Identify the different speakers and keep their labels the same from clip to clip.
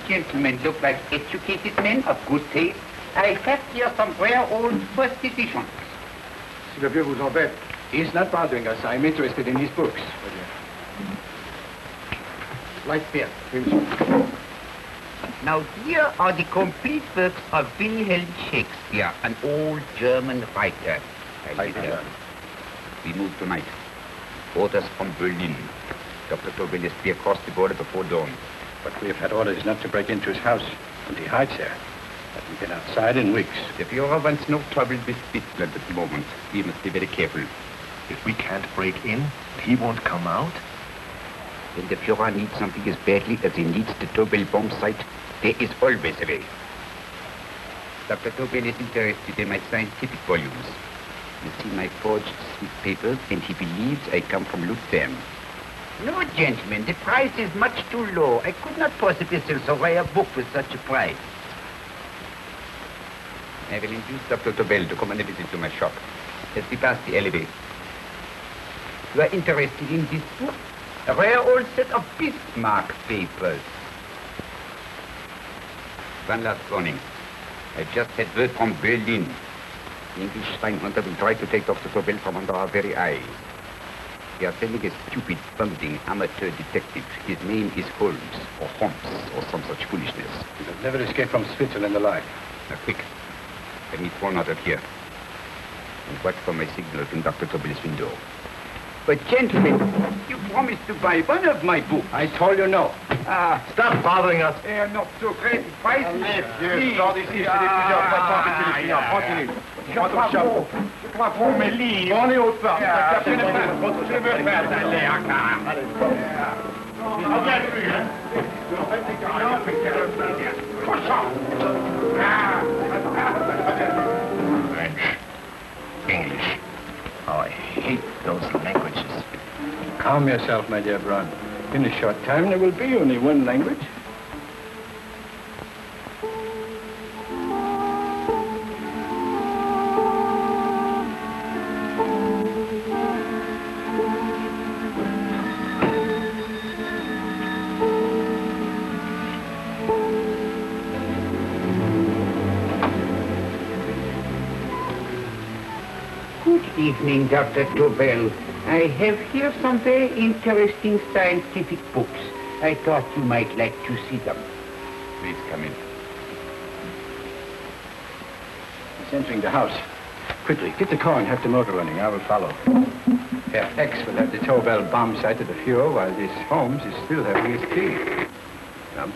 Speaker 1: gentlemen look like educated men of good taste, I have here some rare old first editions.
Speaker 2: Si le vieux vous embête. He's not bothering us. I'm interested in his books. Right there.
Speaker 1: Now, here are the complete works of Wilhelm Shakespeare, an old German writer. We move tonight. Orders from Berlin. Dr. Tobel is to be across the border before dawn.
Speaker 2: But we have had orders not to break into his house, and he hides there. Hasn't been outside in weeks.
Speaker 1: The Führer wants no trouble with Switzerland at the moment. We must be very careful.
Speaker 3: If we can't break in, he won't come out?
Speaker 1: When the Führer needs something as badly as he needs the Tobel bomb site, there is always a way. Dr. Tobel is interested in my scientific volumes. You see my forged Swiss papers, and he believes I come from Lucerne. No, gentlemen, the price is much too low. I could not possibly sell so rare a book with such a price. I will induce Dr. Tobel to come on a visit to my shop as we pass the elevator. You are interested in this book? A rare old set of Bismarck papers. One last warning. I've just had word from Berlin. The English spine hunter will try to take Dr. Tobel from under our very eyes. We are sending a stupid, bumbling amateur detective. His name is Holmes, or or some such foolishness.
Speaker 2: He'll never escape from Switzerland alive.
Speaker 1: Now, quick. Let me fall out of here. And watch for my signal from Dr. Tobel's window. But, gentlemen, you promised to buy one of my books.
Speaker 2: I told you no.
Speaker 3: Stop bothering us.
Speaker 1: They are not so great prices.
Speaker 2: Sors d'ici, c'est des plusieurs façons de finir. Continue. Votre chapeau.
Speaker 1: Je crois pour mes livres.
Speaker 2: On est au pas.
Speaker 1: Je veux faire d'aller à car.
Speaker 3: French, English. Oh, I hate those languages.
Speaker 2: Calm yourself, my dear Braun. In a short time, there will be only one language.
Speaker 1: Good evening, Dr. Tobel. I have here some very interesting scientific books. I thought you might like to see them. Please come in.
Speaker 2: He's entering the house. Quickly, get the car and have the motor running. I will follow. Herr X will have the Tobel bomb site at the Fuhrer while this Holmes is still having his tea. Come.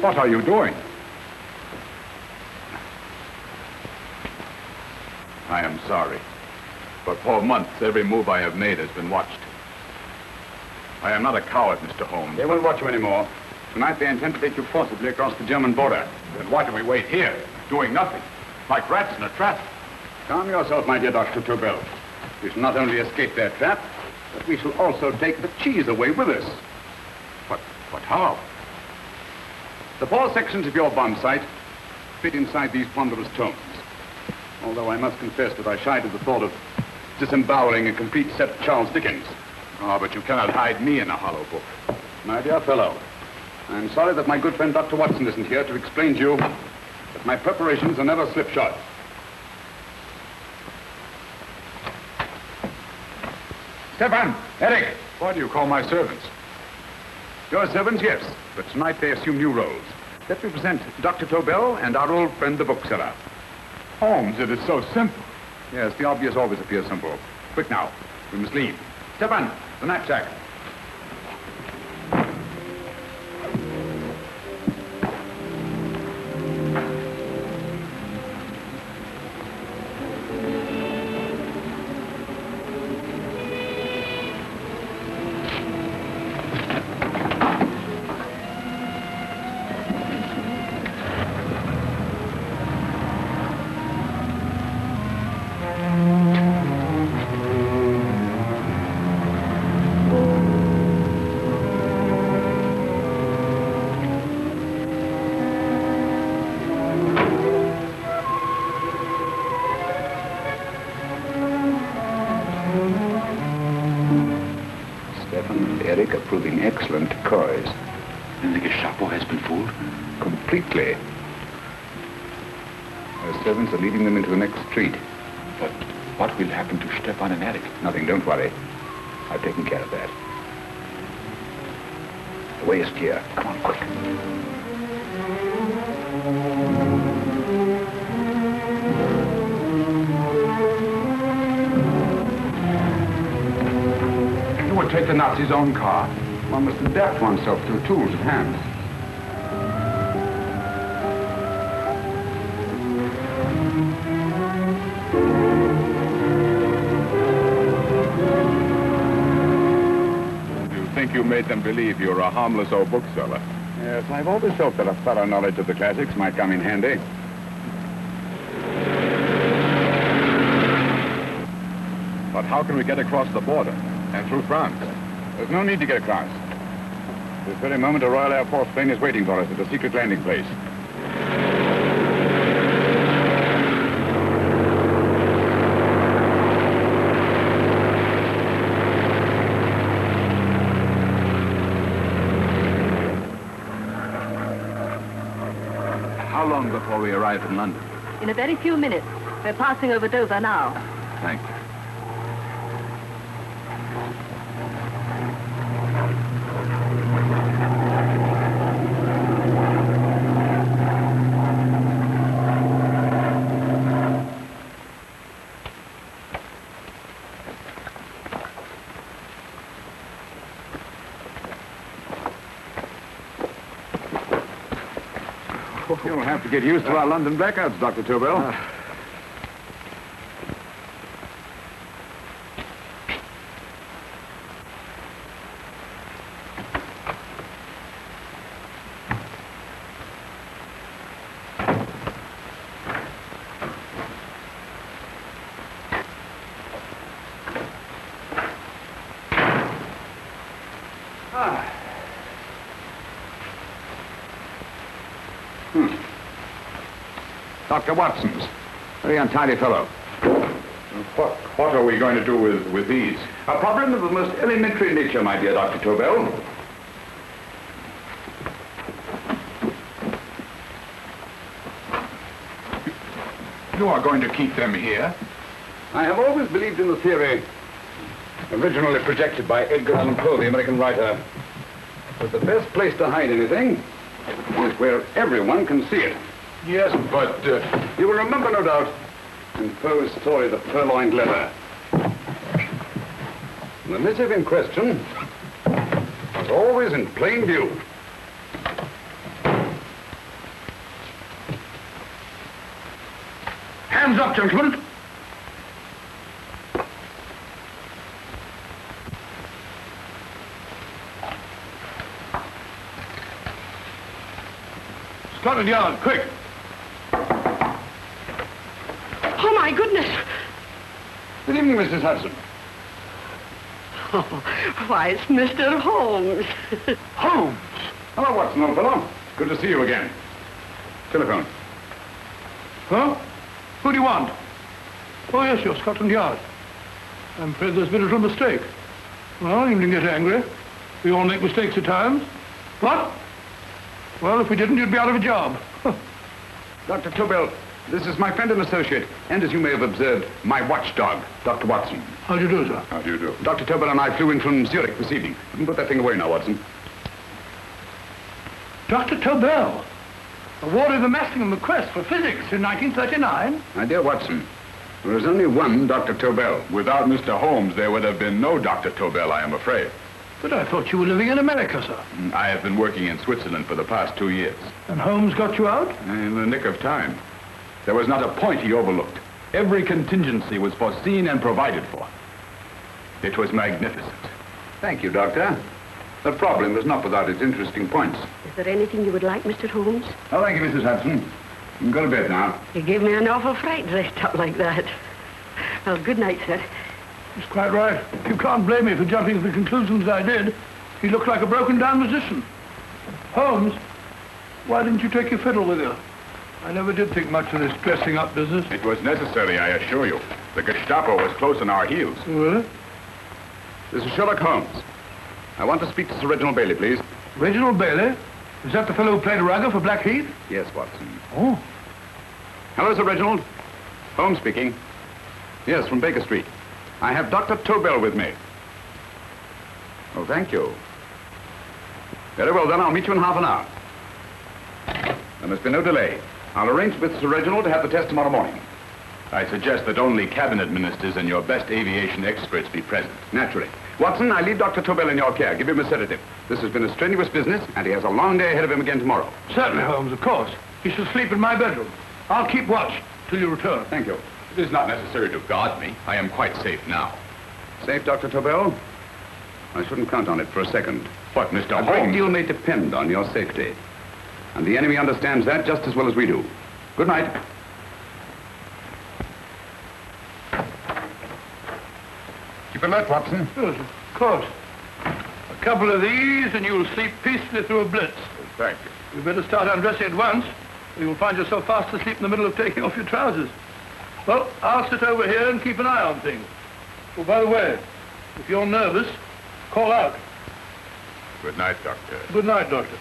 Speaker 2: What are you doing?
Speaker 4: I am sorry. But for months, every move I have made has been watched. I am not a coward, Mr. Holmes.
Speaker 2: They won't watch you anymore.
Speaker 4: Tonight they intend to take you forcibly across the German border. Then why do we wait here, doing nothing, like rats in a trap?
Speaker 2: Calm yourself, my dear Dr. Tobel. We shall not only escape their trap, but we shall also take the cheese away with us.
Speaker 4: But how? The 4 sections of your bomb site fit inside these ponderous tomes. Although I must confess that I shied at the thought of disemboweling a complete set of Charles Dickens. Ah, but you cannot hide me in a hollow book. My dear fellow, I'm sorry that my good friend Dr. Watson isn't here to explain to you that my preparations are never slipshod. Stefan! Eric! Why do you call my servants? Your servants, yes, but tonight they assume new roles. Let me present Dr. Tobel and our old friend, the bookseller. Holmes, it is so simple. Yes, the obvious always appears simple. Quick now, we must leave. Stefan, the knapsack.
Speaker 2: Eric are proving excellent decoys.
Speaker 5: Then the Gestapo has been fooled?
Speaker 2: Completely. Our servants are leading them into the next street.
Speaker 5: But what will happen to Stefan and Eric?
Speaker 2: Nothing, don't worry. I've taken care of that. The way is clear. Come on, quick.
Speaker 4: You would take the Nazis' own car.
Speaker 2: One must adapt oneself to the tools at hand.
Speaker 4: You think you made them believe you're a harmless old bookseller? Yes, I've always felt that a thorough knowledge of the classics might come in handy. But how can we get across the border and through France? There's no need to get across. This very moment, a Royal Air Force plane is waiting for us at a secret landing place.
Speaker 5: How long before we arrive in London?
Speaker 6: In a very few minutes. We're passing over Dover now.
Speaker 5: Thank you.
Speaker 4: You'll have to get used to our London blackouts, Dr. Tobel. Dr. Watson's. Very untidy fellow. What are we going to do with these? A problem of the most elementary nature, my dear Dr. Tobel. You are going to keep them here? I have always believed in the theory, originally projected by Edgar Allan Poe, the American writer, that the best place to hide anything is where everyone can see it. Yes, but you will remember, no doubt, in Poe's story, The Purloined Letter. The missive in question was always in plain view. Hands up, gentlemen. Scotland Yard, quick.
Speaker 6: Oh, my goodness.
Speaker 4: Good evening, Mrs. Hudson.
Speaker 6: Oh, why, it's Mr. Holmes.
Speaker 4: Holmes! Hello, Watson, old fellow. Good to see you again. Telephone.
Speaker 7: Huh? Who do you want? Oh, yes, you're Scotland Yard. I'm afraid there's been a little mistake. Well, you needn't get angry. We all make mistakes at times. What? Well, if we didn't, you'd be out of a job.
Speaker 4: Dr. Tobel, this is my friend and associate, and as you may have observed, my watchdog, Dr. Watson.
Speaker 7: How do you do, sir?
Speaker 4: How do you do? Dr. Tobel and I flew in from Zurich this evening. You can put that thing away now, Watson.
Speaker 7: Dr. Tobel, awarded the Massingham Quest for physics in 1939.
Speaker 4: My dear Watson, there is only one Dr. Tobel. Without Mr. Holmes, there would have been no Dr. Tobel, I am afraid.
Speaker 7: But I thought you were living in America, sir.
Speaker 4: I have been working in Switzerland for the past 2 years.
Speaker 7: And Holmes got you out?
Speaker 4: In the nick of time. There was not a point he overlooked. Every contingency was foreseen and provided for. It was magnificent. Thank you, Doctor. The problem is not without its interesting points.
Speaker 6: Is there anything you would like, Mr. Holmes?
Speaker 4: Oh, thank you, Mrs. Hudson. You can go to bed now.
Speaker 6: You gave me an awful fright dressed up like that. Well, good night, sir.
Speaker 7: That's quite right. You can't blame me for jumping to the conclusions I did. He looked like a broken-down musician. Holmes, why didn't you take your fiddle with you? I never did think much of this dressing-up business.
Speaker 4: It was necessary, I assure you. The Gestapo was close on our heels.
Speaker 7: Really?
Speaker 4: This is Sherlock Holmes. I want to speak to Sir Reginald Bailey, please.
Speaker 7: Reginald Bailey? Is that the fellow who played Rugger for Blackheath?
Speaker 4: Yes, Watson.
Speaker 7: Oh.
Speaker 4: Hello, Sir Reginald. Holmes speaking. Yes, from Baker Street. I have Dr. Tobel with me. Oh, thank you. Very well, then. I'll meet you in half an hour. There must be no delay. I'll arrange with Sir Reginald to have the test tomorrow morning.
Speaker 5: I suggest that only cabinet ministers and your best aviation experts be present.
Speaker 4: Naturally. Watson, I leave Dr. Tobel in your care. Give him a sedative. This has been a strenuous business, and he has a long day ahead of him again tomorrow.
Speaker 7: Certainly, Holmes, of course. He shall sleep in my bedroom. I'll keep watch till you return.
Speaker 4: Thank you.
Speaker 5: It is not necessary to guard me. I am quite safe now.
Speaker 4: Safe, Dr. Tobel? I shouldn't count on it for a second.
Speaker 5: But, Mr.
Speaker 4: A great
Speaker 5: Holmes...
Speaker 4: deal may depend on your safety. And the enemy understands that just as well as we do. Good night. Keep alert, Watson.
Speaker 7: Yes, of course. A couple of these and you'll sleep peacefully through a blitz.
Speaker 4: Thank you.
Speaker 7: You'd better start undressing at once, or you'll find yourself fast asleep in the middle of taking off your trousers. Well, I'll sit over here and keep an eye on things. Oh, by the way, if you're nervous, call out.
Speaker 5: Good night, Doctor.
Speaker 7: Good night, Doctor.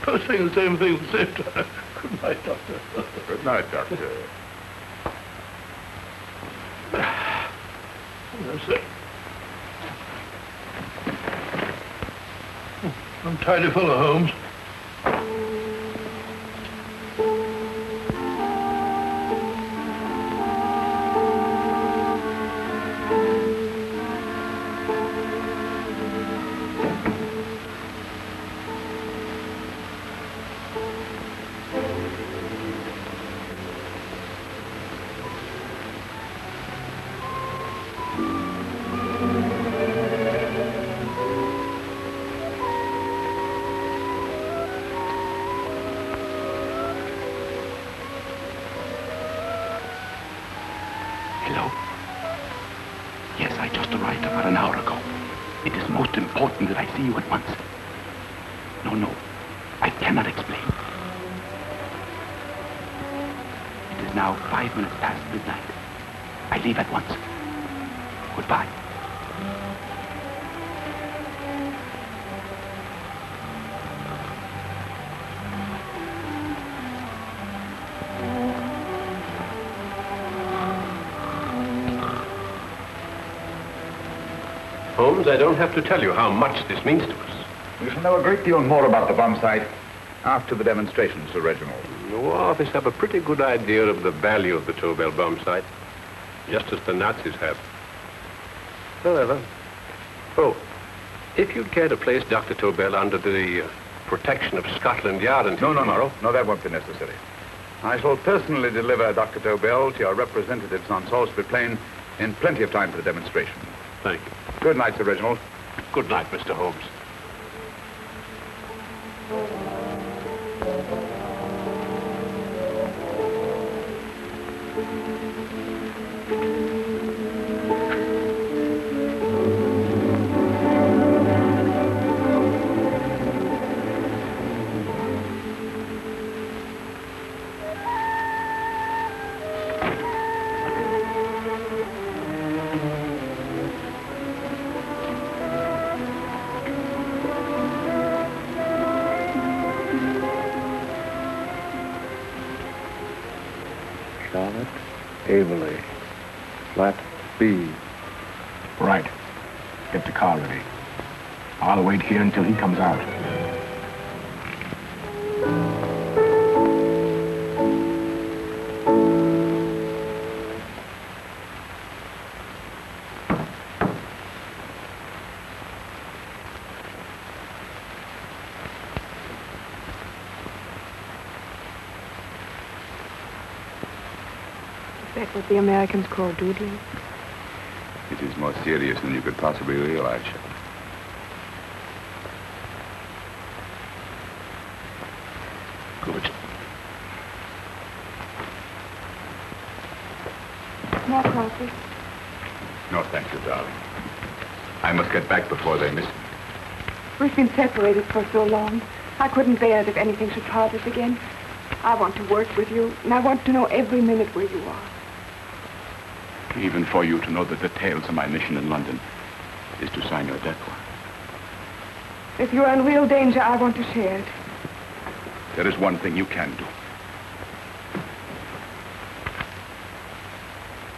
Speaker 7: Both saying the same thing at the same time. Good night, Doctor.
Speaker 5: Good night, Doctor.
Speaker 7: That's it. Untidy fellow, Holmes.
Speaker 1: Hello? Yes, I just arrived about an hour ago. It is most important that I see you at once. No, I cannot explain. It is now 5 minutes past midnight. I leave at once. Goodbye.
Speaker 8: Holmes, I don't have to tell you how much this means to us.
Speaker 4: We shall know a great deal more about the bomb site after the demonstration, Sir Reginald.
Speaker 8: The War Office have a pretty good idea of the value of the Tobel bomb site, just as the Nazis have. However, if you'd care to place Dr. Tobel under the protection of Scotland Yard until tomorrow...
Speaker 4: No, that won't be necessary. I shall personally deliver Dr. Tobel to your representatives on Salisbury Plain in plenty of time for the demonstration.
Speaker 8: Thank you.
Speaker 4: Good night, Sir Reginald.
Speaker 8: Good night, Mr. Holmes.
Speaker 2: Averley. Flat B. Right. Get the car ready. I'll wait here until he comes out.
Speaker 6: Is that what the Americans call doodling?
Speaker 4: It is more serious than you could possibly realize. Good.
Speaker 6: More coffee?
Speaker 4: No, thank you, darling. I must get back before they miss me.
Speaker 6: We've been separated for so long. I couldn't bear it if anything should part us again. I want to work with you, and I want to know every minute where you are.
Speaker 4: Even for you to know the details of my mission in London is to sign your death warrant.
Speaker 6: If you're in real danger, I want to share it.
Speaker 5: There is one thing you can do.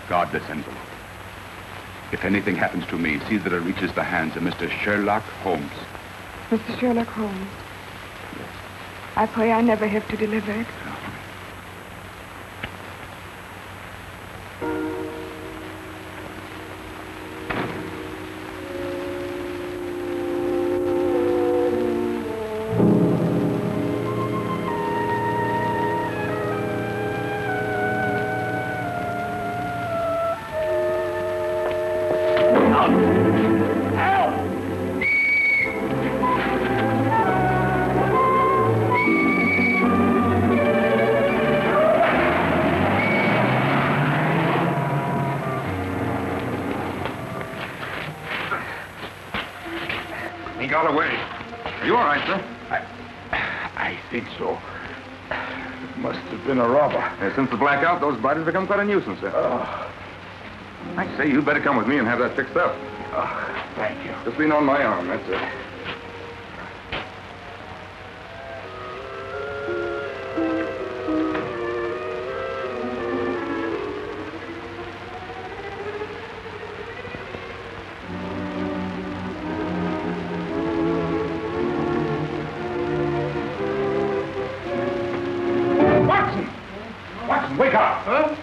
Speaker 5: Guard this envelope. If anything happens to me, see that it reaches the hands of Mr. Sherlock Holmes.
Speaker 6: Mr. Sherlock Holmes. I pray I never have to deliver it.
Speaker 4: He got away. Are you all right, sir?
Speaker 2: I think so. It must have been a robber.
Speaker 4: Since the blackout, those bodies have become quite a nuisance, sir. I say, you'd better come with me and have that fixed up.
Speaker 2: Thank you.
Speaker 4: Just lean on my arm, that's it.
Speaker 2: Wake up!
Speaker 7: Huh?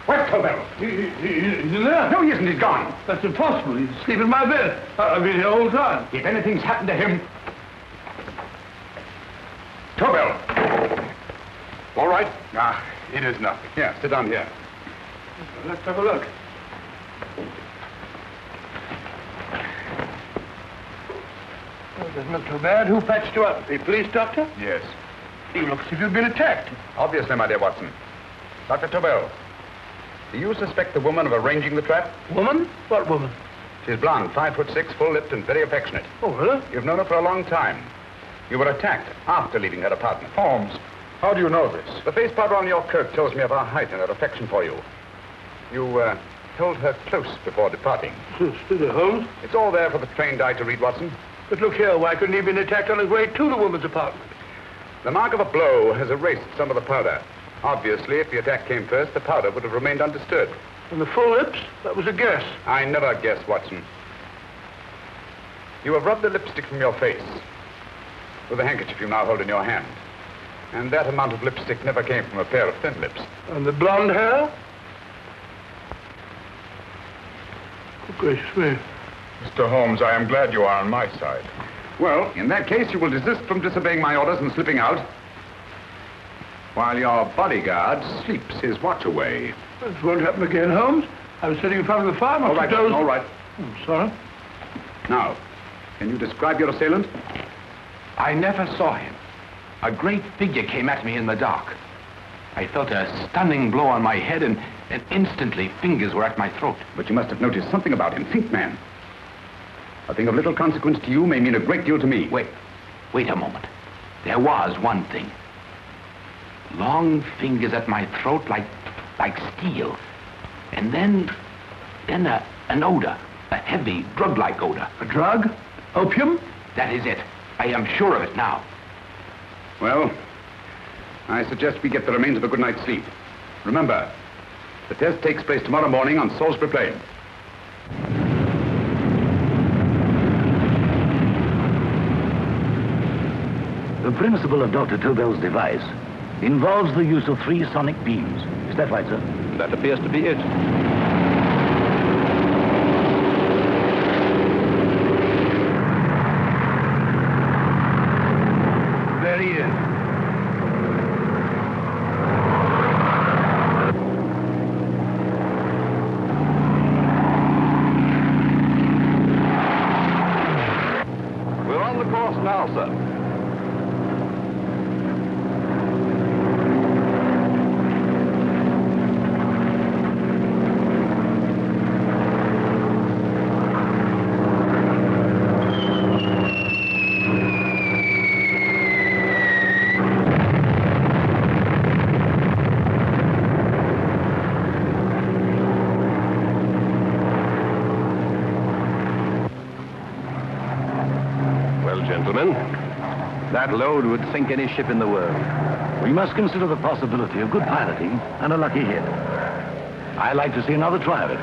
Speaker 2: Where's Tobel?
Speaker 7: He's in there.
Speaker 2: No, he isn't. He's gone.
Speaker 7: That's impossible. He's asleep in my bed. I've been here the whole time.
Speaker 2: If anything's happened to him... Tobel!
Speaker 4: All right? It is nothing. Here, sit down here.
Speaker 7: Let's have a look. Oh, doesn't look too bad. Who patched you up? The police doctor?
Speaker 4: Yes.
Speaker 7: You look as if you'd been attacked.
Speaker 4: Obviously, my dear Watson. Dr. Tobel, do you suspect the woman of arranging the trap?
Speaker 7: Woman? What woman?
Speaker 4: She's blonde, 5'6", full-lipped, and very affectionate.
Speaker 7: Oh, really?
Speaker 4: You've known her for a long time. You were attacked after leaving her apartment.
Speaker 2: Holmes, how do you know this?
Speaker 4: The face powder on your coat tells me of her height and her affection for you. You held her close before departing.
Speaker 7: Still Holmes?
Speaker 4: It's all there for the trained eye to read, Watson.
Speaker 7: But look here, why couldn't he have been attacked on his way to the woman's apartment?
Speaker 4: The mark of a blow has erased some of the powder. Obviously, if the attack came first, the powder would have remained undisturbed.
Speaker 7: And the full lips? That was a guess.
Speaker 4: I never guess, Watson. You have rubbed the lipstick from your face with the handkerchief you now hold in your hand. And that amount of lipstick never came from a pair of thin lips.
Speaker 7: And the blonde hair? Oh, gracious me.
Speaker 5: Mr. Holmes, I am glad you are on my side.
Speaker 4: Well, in that case, you will desist from disobeying my orders and slipping out, while your bodyguard sleeps his watch away.
Speaker 7: This won't happen again, Holmes. I was sitting in front of the fire.
Speaker 4: All right, Watson, all right.
Speaker 7: Oh, sorry.
Speaker 4: Now, can you describe your assailant?
Speaker 1: I never saw him. A great figure came at me in the dark. I felt a stunning blow on my head, and instantly fingers were at my throat.
Speaker 4: But you must have noticed something about him. Think, man. A thing of little consequence to you may mean a great deal to me.
Speaker 1: Wait a moment. There was one thing. Long fingers at my throat like steel. And then an odor. A heavy, drug-like odor.
Speaker 7: A drug? Opium?
Speaker 1: That is it. I am sure of it now.
Speaker 4: Well, I suggest we get the remains of a good night's sleep. Remember, the test takes place tomorrow morning on Salisbury Plain.
Speaker 9: The principle of Dr. Tobel's device involves the use of 3 sonic beams. Is that right, sir?
Speaker 8: That appears to be it.
Speaker 7: There he is.
Speaker 8: We're on the course now, sir. gentlemen. That load would sink any ship in the world.
Speaker 9: We must consider the possibility of good piloting and a lucky hit. I like to see another try of it.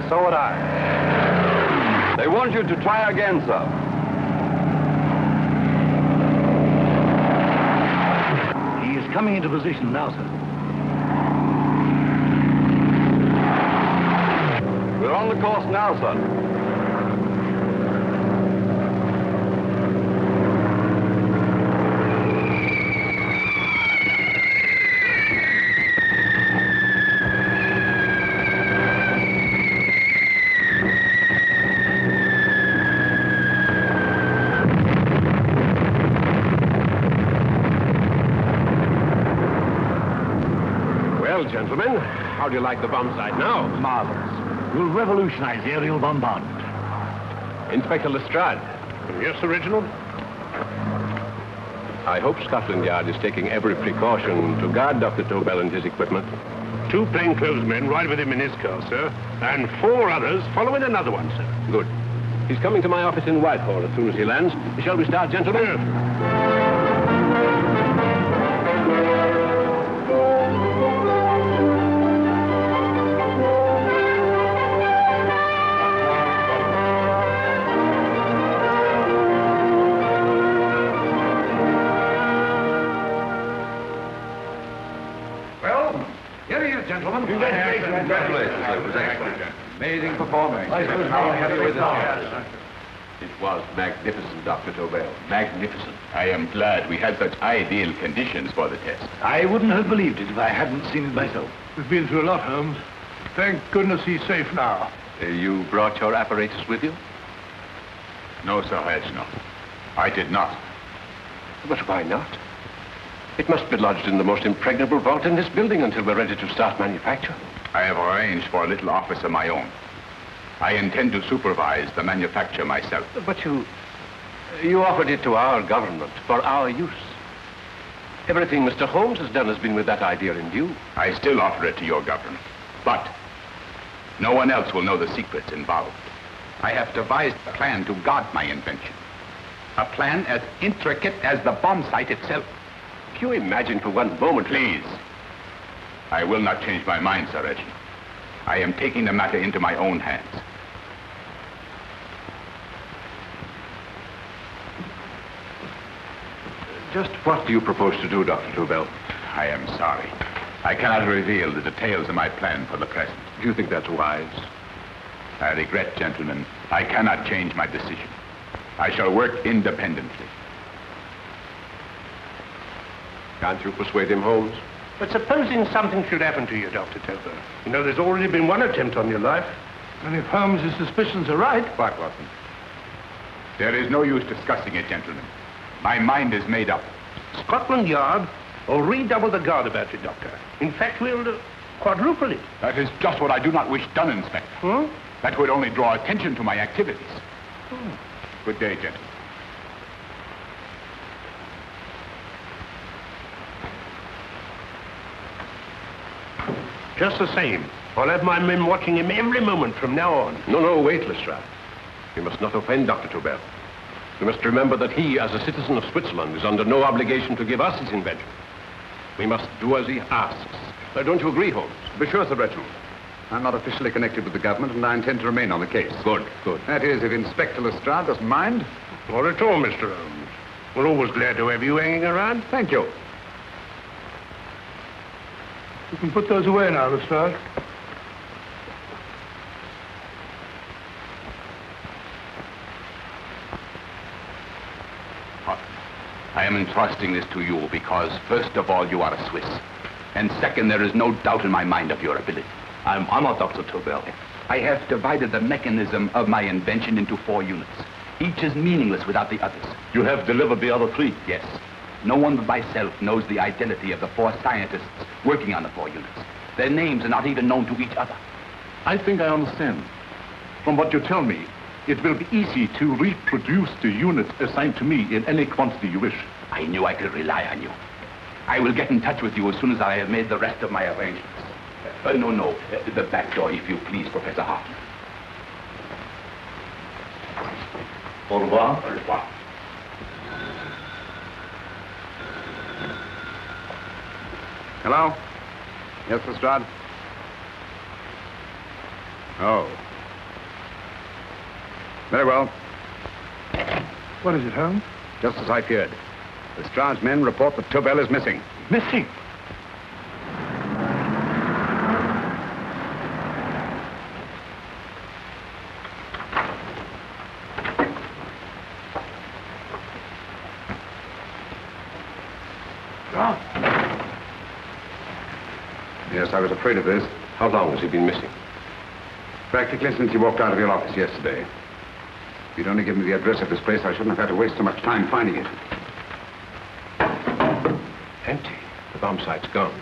Speaker 8: So would I. They want you to try again, sir.
Speaker 9: He is coming into position now, sir.
Speaker 8: We're on the course now, sir. Gentlemen, how do you like the bomb sight now?
Speaker 9: Marvelous. Will revolutionize aerial bombardment.
Speaker 8: Inspector Lestrade.
Speaker 7: Yes, Sir Reginald?
Speaker 8: I hope Scotland Yard is taking every precaution to guard Dr. Tobel and his equipment.
Speaker 7: 2 plainclothes men ride with him in his car, sir, and 4 others follow in another one, sir.
Speaker 8: Good. He's coming to my office in Whitehall as soon as he lands. Shall we start, gentlemen?
Speaker 7: Yes.
Speaker 2: Gentlemen. Congratulations. It was excellent. Amazing performance. How happy with it?
Speaker 5: It was magnificent, Dr. Tobel. Magnificent. I am glad we had such ideal conditions for the test.
Speaker 9: I wouldn't have believed it if I hadn't seen it myself.
Speaker 7: We've been through a lot, Holmes. Thank goodness he's safe now.
Speaker 5: You brought your apparatus with you? No, Sir Reginald. I did not.
Speaker 8: But why not? It must be lodged in the most impregnable vault in this building until we're ready to start manufacture.
Speaker 5: I have arranged for a little office of my own. I intend to supervise the manufacture myself.
Speaker 8: But you offered it to our government for our use. Everything Mr. Holmes has done has been with that idea in view.
Speaker 5: I still offer it to your government. But no one else will know the secrets involved. I have devised a plan to guard my invention. A plan as intricate as the bomb sight itself.
Speaker 8: Can you imagine for one moment?
Speaker 5: Please. I will not change my mind, Sir Reginald. I am taking the matter into my own hands.
Speaker 8: Just what do you propose to do, Dr. Tobel?
Speaker 5: I am sorry. I cannot reveal the details of my plan for the present.
Speaker 8: Do you think that's wise?
Speaker 5: I regret, gentlemen, I cannot change my decision. I shall work independently.
Speaker 8: Can't you persuade him, Holmes?
Speaker 7: But supposing something should happen to you, Dr. Tobel. You know, there's already been one attempt on your life. And if Holmes' suspicions are right...
Speaker 5: What, Watson? There is no use discussing it, gentlemen. My mind is made up.
Speaker 7: Scotland Yard will redouble the guard about you, Doctor. In fact, we'll quadruple it.
Speaker 5: That is just what I do not wish done, Inspector.
Speaker 7: Huh?
Speaker 5: That would only draw attention to my activities. Good day, gentlemen.
Speaker 7: Just the same. I'll have my men watching him every moment from now on.
Speaker 8: No, wait, Lestrade. You must not offend Dr. Tobel. You must remember that he, as a citizen of Switzerland, is under no obligation to give us his invention. We must do as he asks. Don't you agree, Holmes?
Speaker 4: Be sure, Sir Reginald. I'm not officially connected with the government, and I intend to remain on the case.
Speaker 8: Good.
Speaker 4: That is, if Inspector Lestrade doesn't mind.
Speaker 7: Not at all, Mr. Holmes. We're always glad to have you hanging around.
Speaker 4: Thank you.
Speaker 7: You can put those away now, Lestrade.
Speaker 5: I am entrusting this to you because, first of all, you are a Swiss. And second, there is no doubt in my mind of your ability. I'm honored, Dr. Tobel. I have divided the mechanism of my invention into 4 units. Each is meaningless without the others.
Speaker 9: You have delivered the other 3?
Speaker 5: Yes. No one but myself knows the identity of the 4 scientists working on the 4 units. Their names are not even known to each other.
Speaker 10: I think I understand. From what you tell me, it will be easy to reproduce the units assigned to me in any quantity you wish.
Speaker 5: I knew I could rely on you. I will get in touch with you as soon as I have made the rest of my arrangements. No, the back door, if you please, Professor Hartman.
Speaker 9: Au revoir.
Speaker 5: Au revoir.
Speaker 4: Hello? Yes, Lestrade? Oh. Very well.
Speaker 7: What is it, Holmes?
Speaker 4: Just as I feared. Lestrade's men report that Tobel is missing.
Speaker 7: Missing?
Speaker 4: Yes, I was afraid of this.
Speaker 8: How long has he been missing?
Speaker 4: Practically since he walked out of your office yesterday. If you'd only given me the address of this place, I shouldn't have had to waste so much time finding it.
Speaker 8: Empty. The bomb site's gone.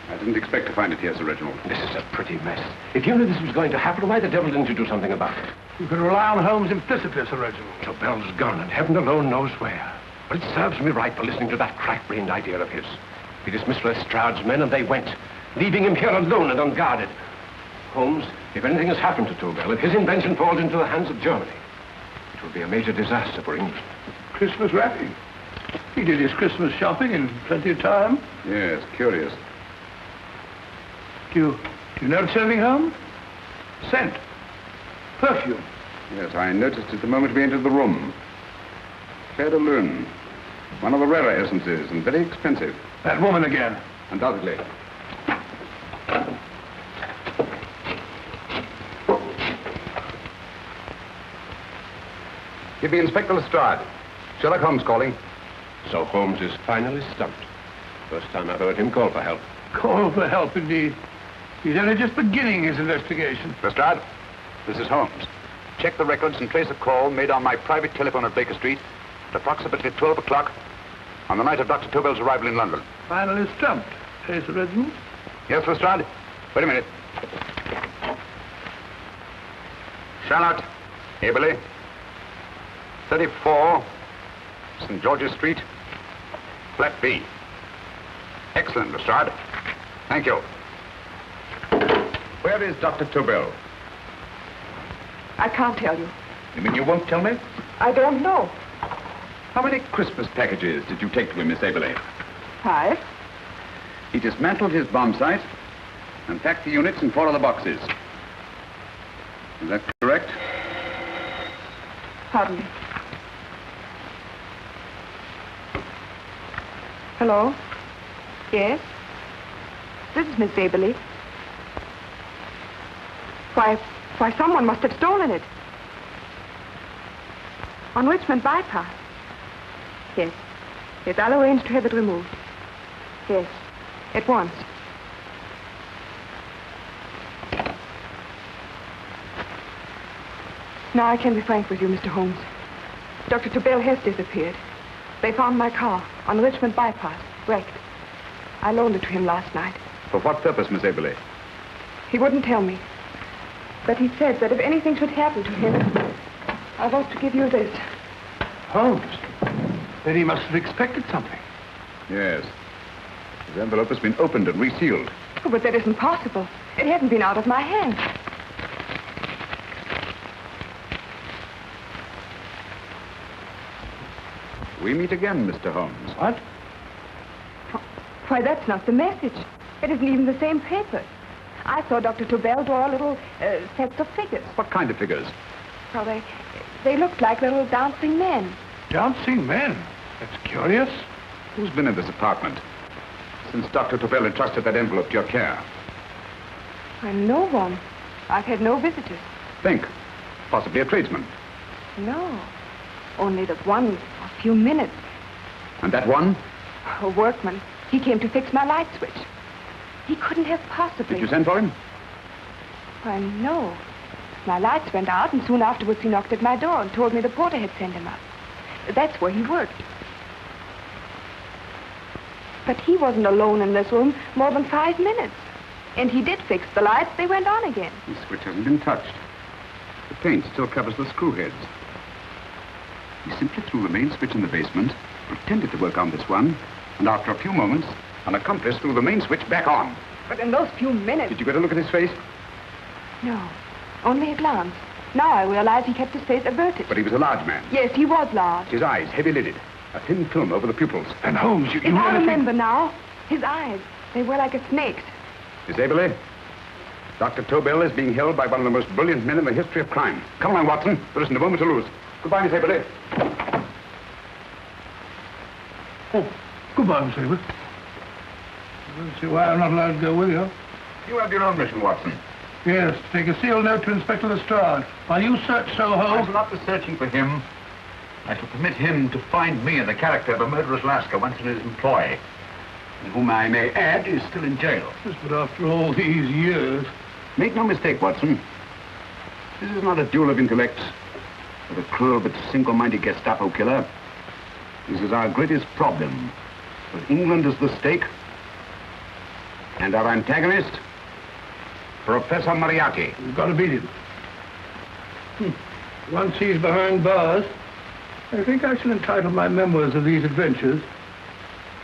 Speaker 4: I didn't expect to find it here, Sir Reginald.
Speaker 8: This is a pretty mess. If you knew this was going to happen, why the devil didn't you do something about it?
Speaker 7: You can rely on Holmes implicitly, Sir Reginald.
Speaker 8: Tobel's gone, and heaven alone knows where. But it serves me right for listening to that crack-brained idea of his. He dismissed Lestrade's men, and they went, leaving him here alone and unguarded. Holmes, if anything has happened to Tobel, if his invention falls into the hands of Germany, it will be a major disaster for England.
Speaker 7: Christmas wrapping. He did his Christmas shopping in plenty of time.
Speaker 4: Yes, curious.
Speaker 7: Do you notice anything, Holmes? Scent. Perfume.
Speaker 4: Yes, I noticed it the moment we entered the room. Claire de Lune. One of the rarer essences, and very expensive.
Speaker 7: That woman again.
Speaker 4: Undoubtedly. Give me Inspector Lestrade. Sherlock Holmes calling.
Speaker 8: So Holmes is finally stumped. First time I've heard him call for help.
Speaker 7: Call for help, indeed. He's only just beginning his investigation.
Speaker 4: Lestrade, this is Holmes. Check the records and trace a call made on my private telephone at Baker Street at approximately 12 o'clock on the night of Dr. Tobel's arrival in London.
Speaker 7: Finally stumped. Hey, Sir Reginald?
Speaker 4: Yes, Lestrade? Wait a minute. Charlotte, Aberley, 34, St. George's Street, flat B. Excellent, Lestrade. Thank you. Where is Dr. Tobel?
Speaker 6: I can't tell you.
Speaker 4: You mean you won't tell me?
Speaker 6: I don't know.
Speaker 4: How many Christmas packages did you take to him, Miss Aberley?
Speaker 6: 5.
Speaker 4: He dismantled his bomb site and packed the units in 4 of the boxes. Is that correct?
Speaker 6: Pardon me. Hello? Yes? This is Miss Aberley. Why, someone must have stolen it. On Richmond Bypass. Yes. Yes, I'll arrange to have it removed. Yes, at once. Now I can be frank with you, Mr. Holmes. Dr. Tobel has disappeared. They found my car on Richmond Bypass, wrecked. I loaned it to him last night.
Speaker 4: For what purpose, Miss Aberley?
Speaker 6: He wouldn't tell me. But he said that if anything should happen to him, I want to give you this.
Speaker 7: Holmes? Then he must have expected something.
Speaker 4: Yes. His envelope has been opened and resealed.
Speaker 6: Oh, but that isn't possible. It hasn't been out of my hands.
Speaker 4: We meet again, Mr. Holmes.
Speaker 7: What?
Speaker 6: Why, that's not the message. It isn't even the same paper. I saw Dr. Tobel draw little sets of figures.
Speaker 4: What kind of figures?
Speaker 6: Well, they looked like little dancing men.
Speaker 7: Dancing men? That's curious.
Speaker 4: Who's been in this apartment since Dr. Tobel entrusted that envelope to your care?
Speaker 6: I'm no one. I've had no visitors.
Speaker 4: Think. Possibly a tradesman.
Speaker 6: No. Only the one for a few minutes.
Speaker 4: And that one?
Speaker 6: A workman. He came to fix my light switch. He couldn't have possibly...
Speaker 4: Did you send for him?
Speaker 6: Why, no. My lights went out, and soon afterwards he knocked at my door and told me the porter had sent him up. That's where he worked. But he wasn't alone in this room more than 5 minutes. And he did fix the lights. They went on again.
Speaker 4: The switch hasn't been touched. The paint still covers the screw heads. He simply threw the main switch in the basement, pretended to work on this one, and after a few moments, an accomplice threw the main switch back on.
Speaker 6: But in those few minutes...
Speaker 4: Did you get a look at his face?
Speaker 6: No, only a glance. Now I realize he kept his face averted.
Speaker 4: But he was a large man.
Speaker 6: Yes, he was large.
Speaker 4: His eyes heavy-lidded, a thin film over the pupils.
Speaker 7: And Holmes, you
Speaker 6: I
Speaker 7: really
Speaker 6: remember now. His eyes. They were like a snake's.
Speaker 4: Miss Aberley, Dr. Tobel is being held by one of the most brilliant men in the history of crime. Come along, Watson. There isn't a moment to lose. Goodbye, Miss Aberley.
Speaker 7: Oh, goodbye, Miss Aberley. I don't see why I'm not allowed to go with you.
Speaker 4: You have your own mission, Watson.
Speaker 7: Yes, take a sealed note to Inspector Lestrade. While you search Soho...
Speaker 2: I shall not be searching for him. I shall permit him to find me in the character of a murderous Lascar once in his employ, and whom I may add is still in jail.
Speaker 7: Yes, but after all these years...
Speaker 4: Make no mistake, Watson. This is not a duel of intellects with a cruel but single-minded Gestapo killer. This is our greatest problem. With England as the stake, and our antagonist, Professor Moriarty.
Speaker 7: You've got to beat him. Once he's behind bars, I think I shall entitle my memoirs of these adventures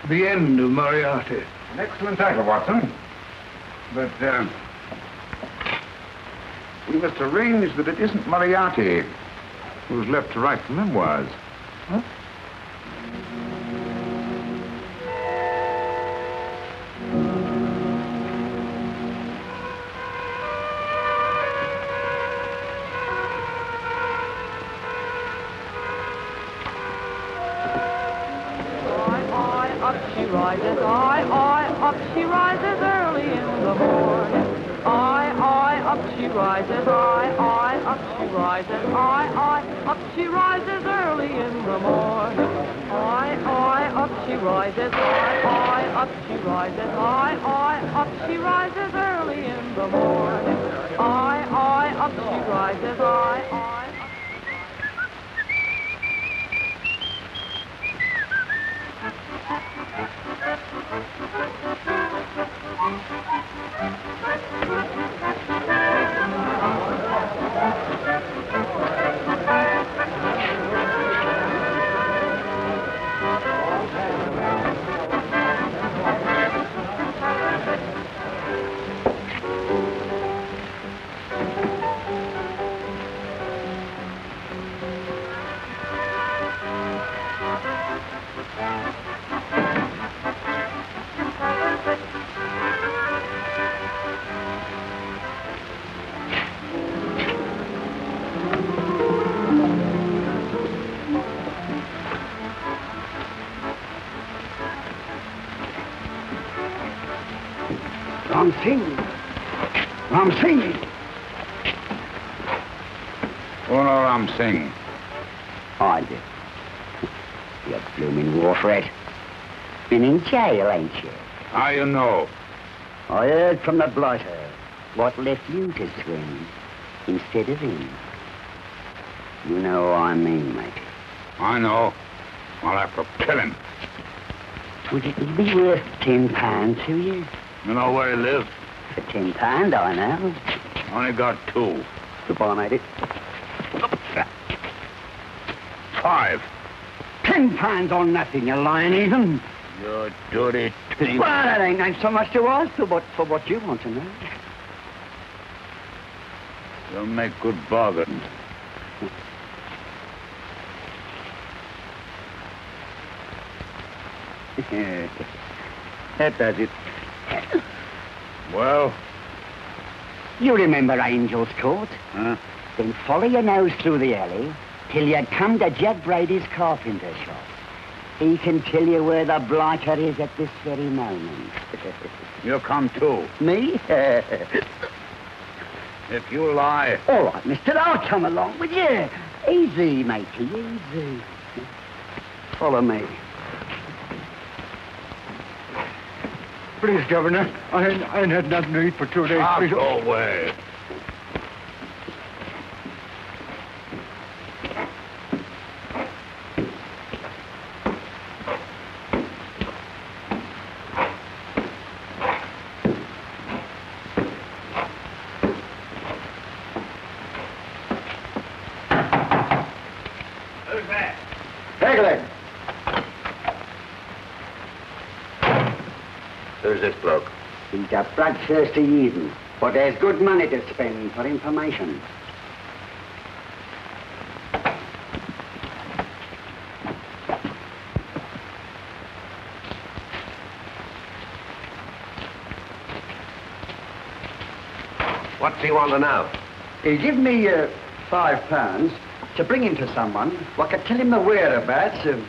Speaker 7: The End of Moriarty.
Speaker 4: An excellent title, Watson. But, we must arrange that it isn't Moriarty who's left to write the memoirs.
Speaker 7: Huh?
Speaker 11: Up she rises early in the morning. Up she rises, up she rises, up she rises early in the morning. Up she rises, up she rises, up she rises early in the morning. Up she rises,
Speaker 1: Ram Singh.
Speaker 4: Oh, no, Ram Singh.
Speaker 1: Hide it. You blooming war threat. Been in jail, ain't you?
Speaker 4: How you know?
Speaker 1: I heard from the blighter what left you to swim instead of him. You know what I mean, mate.
Speaker 4: I know. I'll have to kill him.
Speaker 1: Would it be worth £10 to you?
Speaker 4: You know where he lives?
Speaker 1: For £10, I know.
Speaker 4: Only got 2.
Speaker 1: Goodbye, matey.
Speaker 4: 5.
Speaker 1: £10 on nothing, you lying heathen.
Speaker 4: You dirty thief.
Speaker 1: Well, that ain't so much to ask for what you want to know.
Speaker 4: You'll make good bargains.
Speaker 1: That does it.
Speaker 4: Well?
Speaker 1: You remember Angel's Court?
Speaker 4: Huh?
Speaker 1: Then follow your nose through the alley till you come to Jack Brady's carpenter shop. He can tell you where the blighter is at this very moment.
Speaker 4: You come too.
Speaker 1: Me?
Speaker 4: If you lie...
Speaker 1: All right, mister, I'll come along with you. Easy, matey, easy. Follow me.
Speaker 2: Please, Governor, I ain't had nothing to eat for 2 days.
Speaker 4: I'll
Speaker 2: Please.
Speaker 4: go away.
Speaker 1: Who's there? Pegleg.
Speaker 2: Who's this bloke?
Speaker 1: He's a bloodthirsty heathen, but there's good money to spend for information.
Speaker 8: What do you want to know?
Speaker 2: He give me £5 to bring him to someone who could tell him the whereabouts of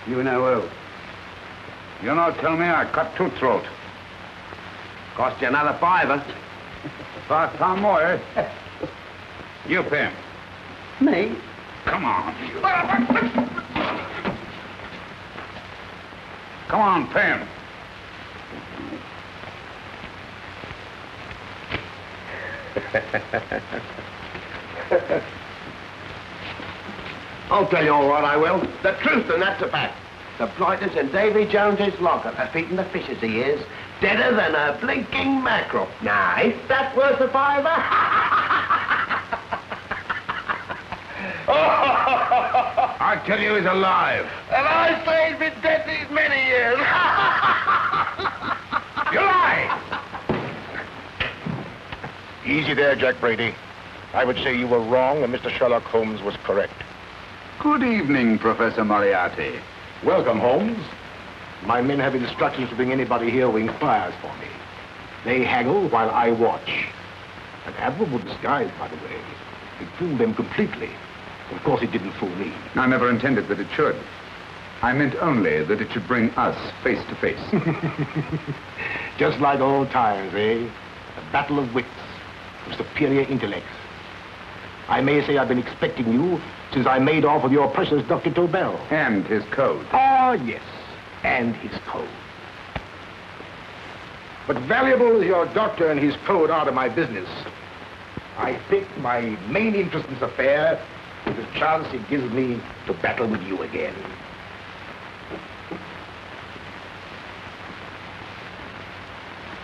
Speaker 2: you know who.
Speaker 4: You know, tell me I cut two throat.
Speaker 8: Cost you another £5.
Speaker 4: £5 more, eh? You pay him.
Speaker 2: Me?
Speaker 4: Come on, you. Come on, pay him.
Speaker 8: I'll tell you all right, I will. The truth, and that's a fact. The blighters in Davy Jones's locker are feeding the fishes he is, deader than a blinking mackerel. Now, ain't that worth a £5?
Speaker 4: I tell you he's alive.
Speaker 8: And I say he's been dead these many years.
Speaker 4: You lie!
Speaker 3: Easy there, Jack Brady. I would say you were wrong and Mr. Sherlock Holmes was correct.
Speaker 4: Good evening, Professor Moriarty.
Speaker 3: Welcome, Holmes. My men have instructions to bring anybody here who inquires for me. They haggle while I watch. An admirable disguise, by the way. It fooled them completely. Of course, it didn't fool me.
Speaker 4: I never intended that it should. I meant only that it should bring us face to face.
Speaker 3: Just like old times, eh? A battle of wits, of superior intellects. I may say I've been expecting you since I made off with your precious Dr. Tobel.
Speaker 4: And his code.
Speaker 3: Ah, yes, and his code. But valuable as your doctor and his code are to my business, I think my main interest in this affair is the chance it gives me to battle with you again.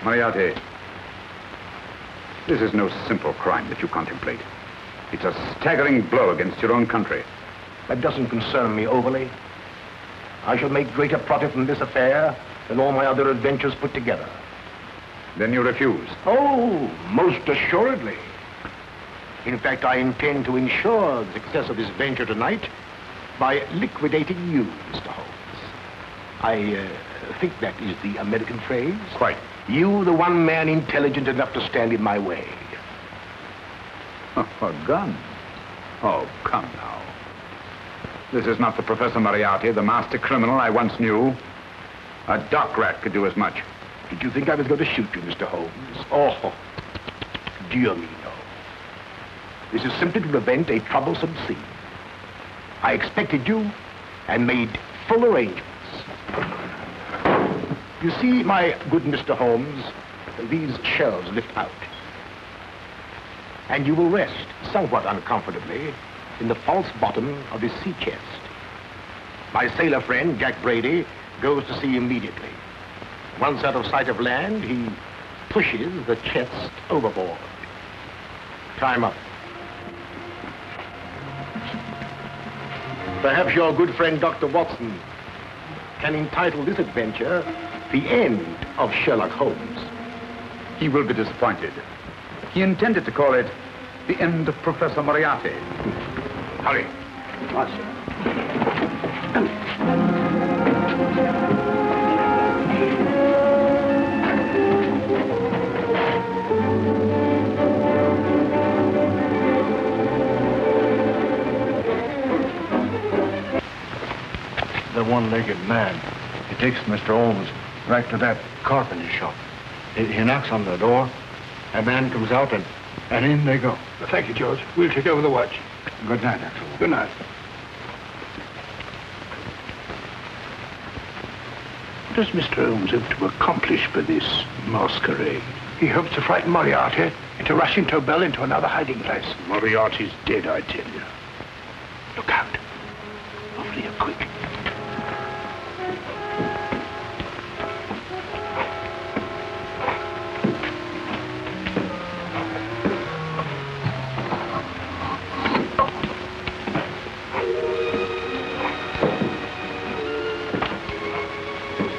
Speaker 4: Moriarty, this is no simple crime that you contemplate. It's a staggering blow against your own country.
Speaker 3: That doesn't concern me overly. I shall make greater profit from this affair than all my other adventures put together.
Speaker 4: Then you refuse?
Speaker 3: Oh, most assuredly. In fact, I intend to ensure the success of this venture tonight by liquidating you, Mr. Holmes. I think that is the American phrase.
Speaker 4: Quite.
Speaker 3: You, the one man intelligent enough to stand in my way.
Speaker 4: A gun? Oh, come now. This is not the Professor Moriarty, the master criminal I once knew. A dock rat could do as much.
Speaker 3: Did you think I was going to shoot you, Mr. Holmes? Oh, dear me, no. This is simply to prevent a troublesome scene. I expected you and made full arrangements. You see, my good Mr. Holmes, these shelves lift out. And you will rest somewhat uncomfortably in the false bottom of this sea chest. My sailor friend, Jack Brady, goes to sea immediately. Once out of sight of land, he pushes the chest overboard. Time up. Perhaps your good friend, Dr. Watson, can entitle this adventure The End of Sherlock Holmes.
Speaker 4: He will be disappointed. He intended to call it The End of Professor Moriarty.
Speaker 3: Hurry.
Speaker 2: Right, sir.
Speaker 10: The one-legged man. He takes Mr. Holmes back to that carpenter shop. He knocks on the door. A man comes out and in they go.
Speaker 7: Thank you, George. We'll take over the watch.
Speaker 10: Good night, Axel.
Speaker 7: Good night. What does Mr. Holmes hope to accomplish by this masquerade? He hopes to frighten Moriarty into rushing Tobel into another hiding place. Moriarty's dead, I tell you. Look out. Over here, quick.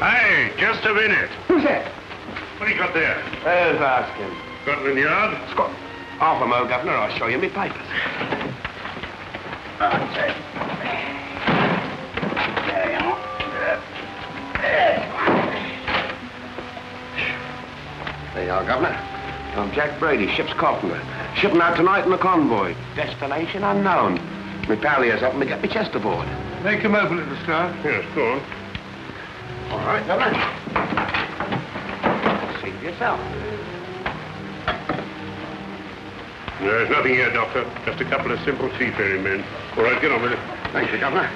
Speaker 10: Hey, just a minute.
Speaker 2: Who's that?
Speaker 10: What do you got there?
Speaker 8: Let's ask him.
Speaker 10: Scotland Yard?
Speaker 8: Scott, half a mo, Governor. I'll show you me papers.
Speaker 2: There you are.
Speaker 8: There you are, Governor. I'm Jack Brady, ship's carpenter. Shipping out tonight in the convoy. Destination unknown. My pal here's helping me get my chest aboard.
Speaker 7: Make him open it, Lestrade.
Speaker 8: Yes, go on. All right, now then. See for yourself.
Speaker 12: There's nothing here, Doctor. Just a couple of simple seafaring men. All right, get on with it.
Speaker 8: Thank you, Governor.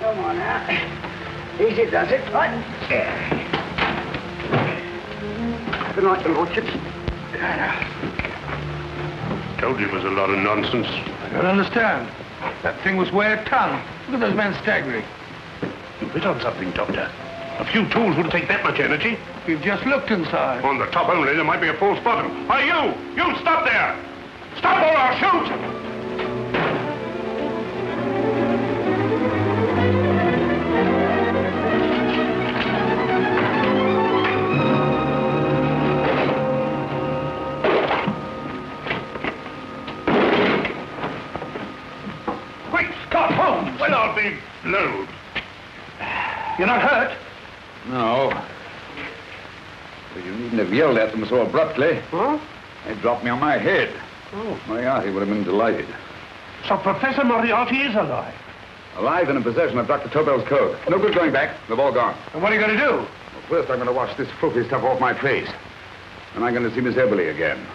Speaker 2: Come on now. Easy does it, right? Yeah. Good night, your lordships.
Speaker 12: Told you it was a lot of nonsense.
Speaker 7: I don't understand. That thing was way a ton. Look at those men staggering.
Speaker 12: You've hit on something, Doctor. A few tools wouldn't take that much energy.
Speaker 7: We've just looked inside.
Speaker 12: On the top only, there might be a false bottom. Hey, you! You stop there! Stop or I'll shoot! Well, I'll be blowed.
Speaker 7: You're not hurt?
Speaker 4: No. But you needn't have yelled at them so abruptly.
Speaker 8: Huh?
Speaker 4: They dropped me on my head.
Speaker 8: Oh.
Speaker 4: Moriarty would have been delighted.
Speaker 12: So Professor Moriarty is alive?
Speaker 4: Alive and in possession of Dr. Tobel's code. No good going back. They've all gone.
Speaker 7: And what are you going to do?
Speaker 4: Well, first, I'm going to wash this filthy stuff off my face. Then I'm going to see Miss Eberly again.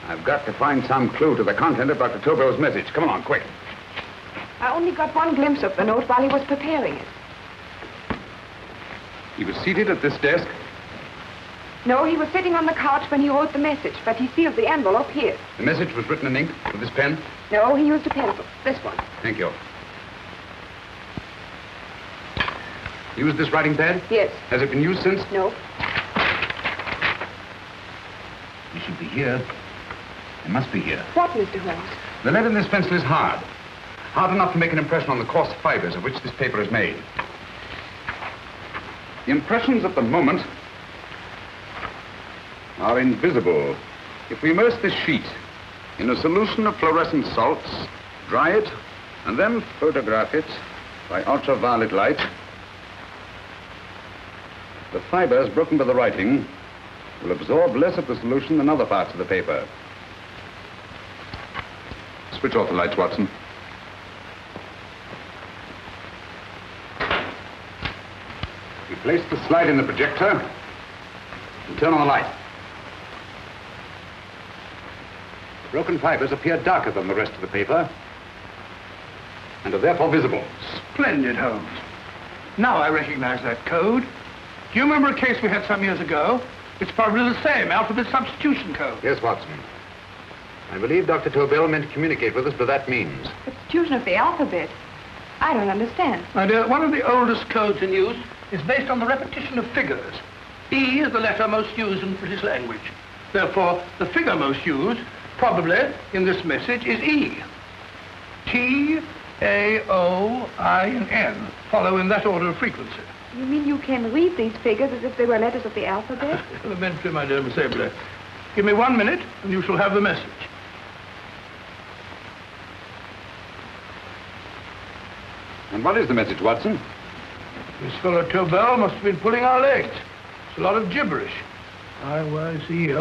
Speaker 4: I've got to find some clue to the content of Dr. Tobel's message. Come along, quick.
Speaker 6: I only got one glimpse of the note while he was preparing it.
Speaker 4: He was seated at this desk.
Speaker 6: No, he was sitting on the couch when he wrote the message, but he sealed the envelope here.
Speaker 4: The message was written in ink with this pen.
Speaker 6: No, he used a pencil. This one.
Speaker 4: Thank you. Used this writing pad?
Speaker 6: Yes.
Speaker 4: Has it been used since?
Speaker 6: No.
Speaker 4: It should be here. It must be here.
Speaker 6: What, Mr. Holmes?
Speaker 4: The lead in this pencil is hard. Hard enough to make an impression on the coarse fibers of which this paper is made. The impressions at the moment are invisible. If we immerse this sheet in a solution of fluorescent salts, dry it, and then photograph it by ultraviolet light, the fibers broken by the writing will absorb less of the solution than other parts of the paper. Switch off the lights, Watson. We place the slide in the projector and turn on the light. The broken fibers appear darker than the rest of the paper and are therefore visible.
Speaker 7: Splendid, Holmes. Now I recognize that code. Do you remember a case we had some years ago? It's probably the same, alphabet substitution code.
Speaker 4: Yes, Watson. I believe Dr. Tobel meant to communicate with us by that means.
Speaker 6: Substitution of the alphabet. I don't understand.
Speaker 7: My dear, one of the oldest codes in use is based on the repetition of figures. E is the letter most used in British language. Therefore, the figure most used, probably in this message, is E. T, A, O, I, and N follow in that order of frequency.
Speaker 6: You mean you can read these figures as if they were letters of the alphabet?
Speaker 7: Elementary, my dear Miss Eberly. Give me 1 minute, and you shall have the message.
Speaker 4: And what is the message, Watson?
Speaker 7: This fellow Tobel must have been pulling our legs. It's a lot of gibberish. I-Y-Z-O-M-T-H-K.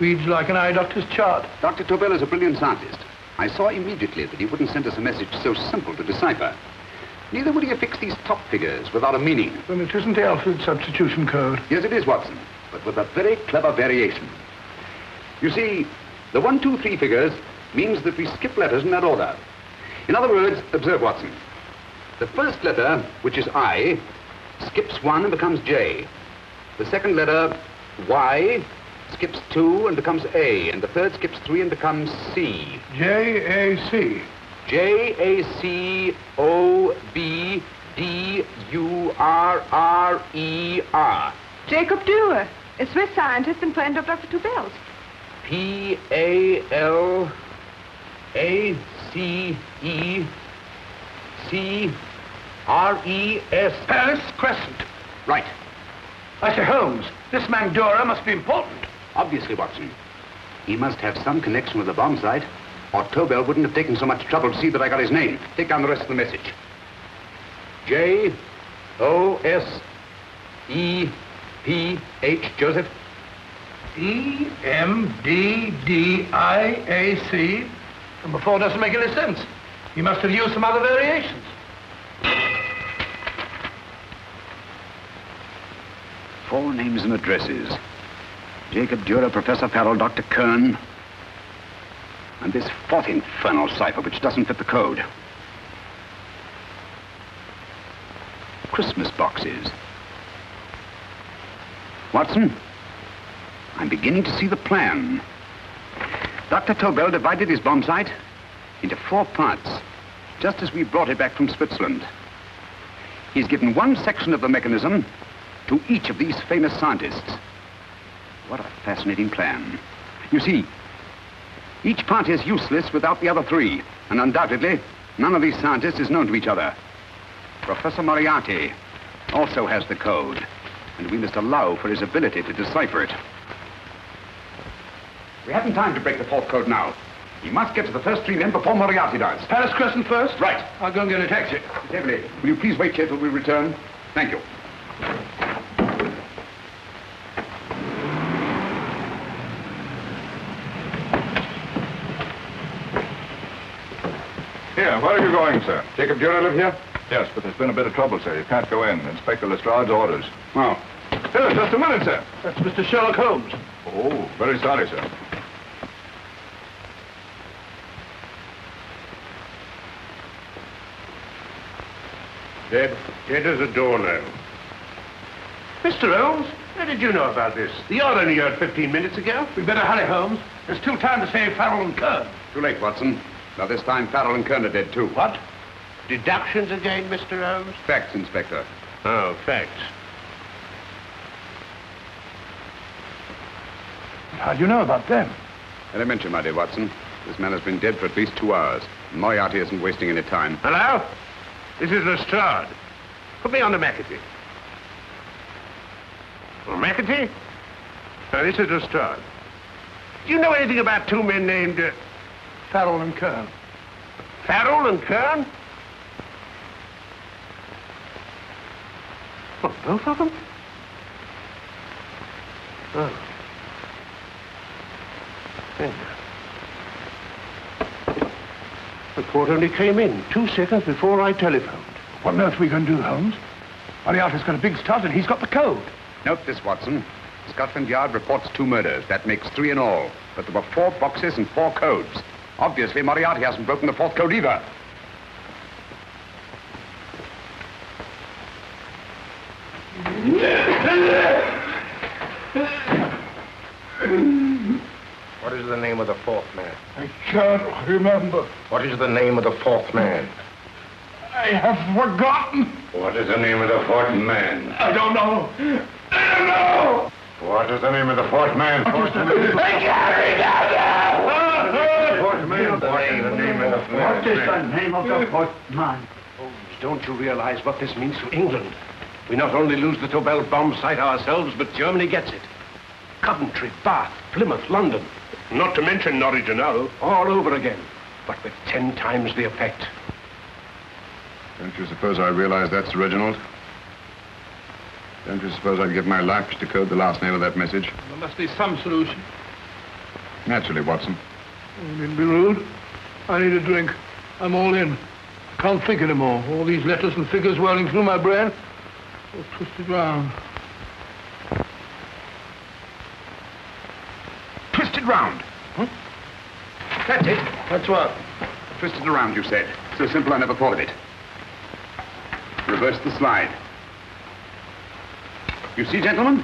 Speaker 7: Reads like an eye doctor's chart.
Speaker 4: Dr. Tobel is a brilliant scientist. I saw immediately that he wouldn't send us a message so simple to decipher. Neither would he affix these top figures without a meaning.
Speaker 7: Then it isn't the alphabet substitution code.
Speaker 4: Yes, it is, Watson, but with a very clever variation. You see, the 1, 2, 3 figures means that we skip letters in that order. In other words, observe, Watson. The first letter, which is I, skips 1 and becomes J. The second letter, Y, skips 2 and becomes A. And the third skips 3 and becomes C.
Speaker 7: J-A-C.
Speaker 4: J-A-C-O-B-D-U-R-R-E-R.
Speaker 6: Jacob Dewar, a Swiss scientist and friend of Dr. Tobel's.
Speaker 4: P-A-L-A-C-E-C-R-E-S.
Speaker 7: Paris Crescent.
Speaker 4: Right.
Speaker 7: I say, Holmes, this man Dora must be important.
Speaker 4: Obviously, Watson. He must have some connection with the bomb site, or Tobel wouldn't have taken so much trouble to see that I got his name. Take down the rest of the message. J,
Speaker 2: O-S-E-P-H, Joseph.
Speaker 7: E-M-D-D-I-A-C. Number 4 doesn't make any sense. He must have used some other variations.
Speaker 1: Four names and addresses. Jacob Dürer, Professor Farrell, Dr. Kern, and this fourth infernal cipher which doesn't fit the code. Christmas boxes. Watson, I'm beginning to see the plan. Dr. Tobel divided his bomb sight into 4 parts, just as we brought it back from Switzerland. He's given one section of the mechanism to each of these famous scientists. What a fascinating plan. You see, each part is useless without the other 3, and undoubtedly, none of these scientists is known to each other. Professor Moriarty also has the code, and we must allow for his ability to decipher it. We haven't time to break the 4th code now. He must get to the first 3 men before Moriarty does.
Speaker 7: Paris Crescent first?
Speaker 1: Right.
Speaker 7: I'll go and get a taxi.
Speaker 1: Miss Everly, will you please wait here till we return? Thank you.
Speaker 13: Here, where are you going, sir? Jacob Dürer live here? Yes, but there's been a bit of trouble, sir. You can't go in. Inspector Lestrade's orders. Oh. Here, just a minute, sir.
Speaker 7: That's Mr. Sherlock Holmes.
Speaker 13: Oh, very sorry, sir.
Speaker 12: Dead as a doornail.
Speaker 3: Mr. Holmes, how did you know about this? The order only heard 15 minutes ago.
Speaker 7: We'd better hurry, Holmes. There's still time to save Farrell and Kern.
Speaker 4: Too late, Watson. Now, this time, Farrell and Kern are dead, too.
Speaker 3: What? Deductions again, Mr. Holmes?
Speaker 4: Facts, Inspector.
Speaker 3: Oh, facts.
Speaker 7: How do you know about them?
Speaker 4: As I mentioned, my dear Watson, this man has been dead for at least 2 hours. Moriarty isn't wasting any time.
Speaker 3: Hello? This is Lestrade. Put me on to McAtee. Oh, McAtee? This is Lestrade. Do you know anything about 2 men named...
Speaker 7: Farrell and Kern.
Speaker 3: Farrell and Kern? What, both of them? Oh. Yeah. The report only came in 2 seconds before I telephoned.
Speaker 7: What on earth are we going to do, Holmes? Moriarty's got a big start and he's got the code.
Speaker 4: Note this, Watson. Scotland Yard reports 2 murders. That makes 3 in all. But there were 4 boxes and 4 codes. Obviously, Moriarty hasn't broken the 4th code either.
Speaker 3: What is the name of the 4th man?
Speaker 7: I can't remember.
Speaker 3: What is the name of the 4th man?
Speaker 7: I have forgotten.
Speaker 8: What is the name of the 4th man?
Speaker 7: I don't know. I don't know.
Speaker 8: What is the name of the 4th man?
Speaker 7: I can't remember.
Speaker 8: What is the name of the 4th man?
Speaker 9: What is the name of the 4th man?
Speaker 3: Holmes, don't you realize what this means to England? We not only lose the Tobel bomb sight ourselves, but Germany gets it. Coventry, Bath, Plymouth, London.
Speaker 12: Not to mention Norwich and Hull.
Speaker 3: All over again, but with 10 times the effect.
Speaker 13: Don't you suppose I realize that's Reginald? Don't you suppose I'd give my life to code the last name of that message?
Speaker 7: There must be some solution.
Speaker 13: Naturally, Watson.
Speaker 7: You needn't be rude. I need a drink. I'm all in. I can't think anymore. All these letters and figures whirling through my brain. All twisted round.
Speaker 4: Twisted round. Huh? That's it.
Speaker 7: That's what?
Speaker 4: Twisted around, you said. So simple, I never thought of it. Reverse the slide. You see, gentlemen?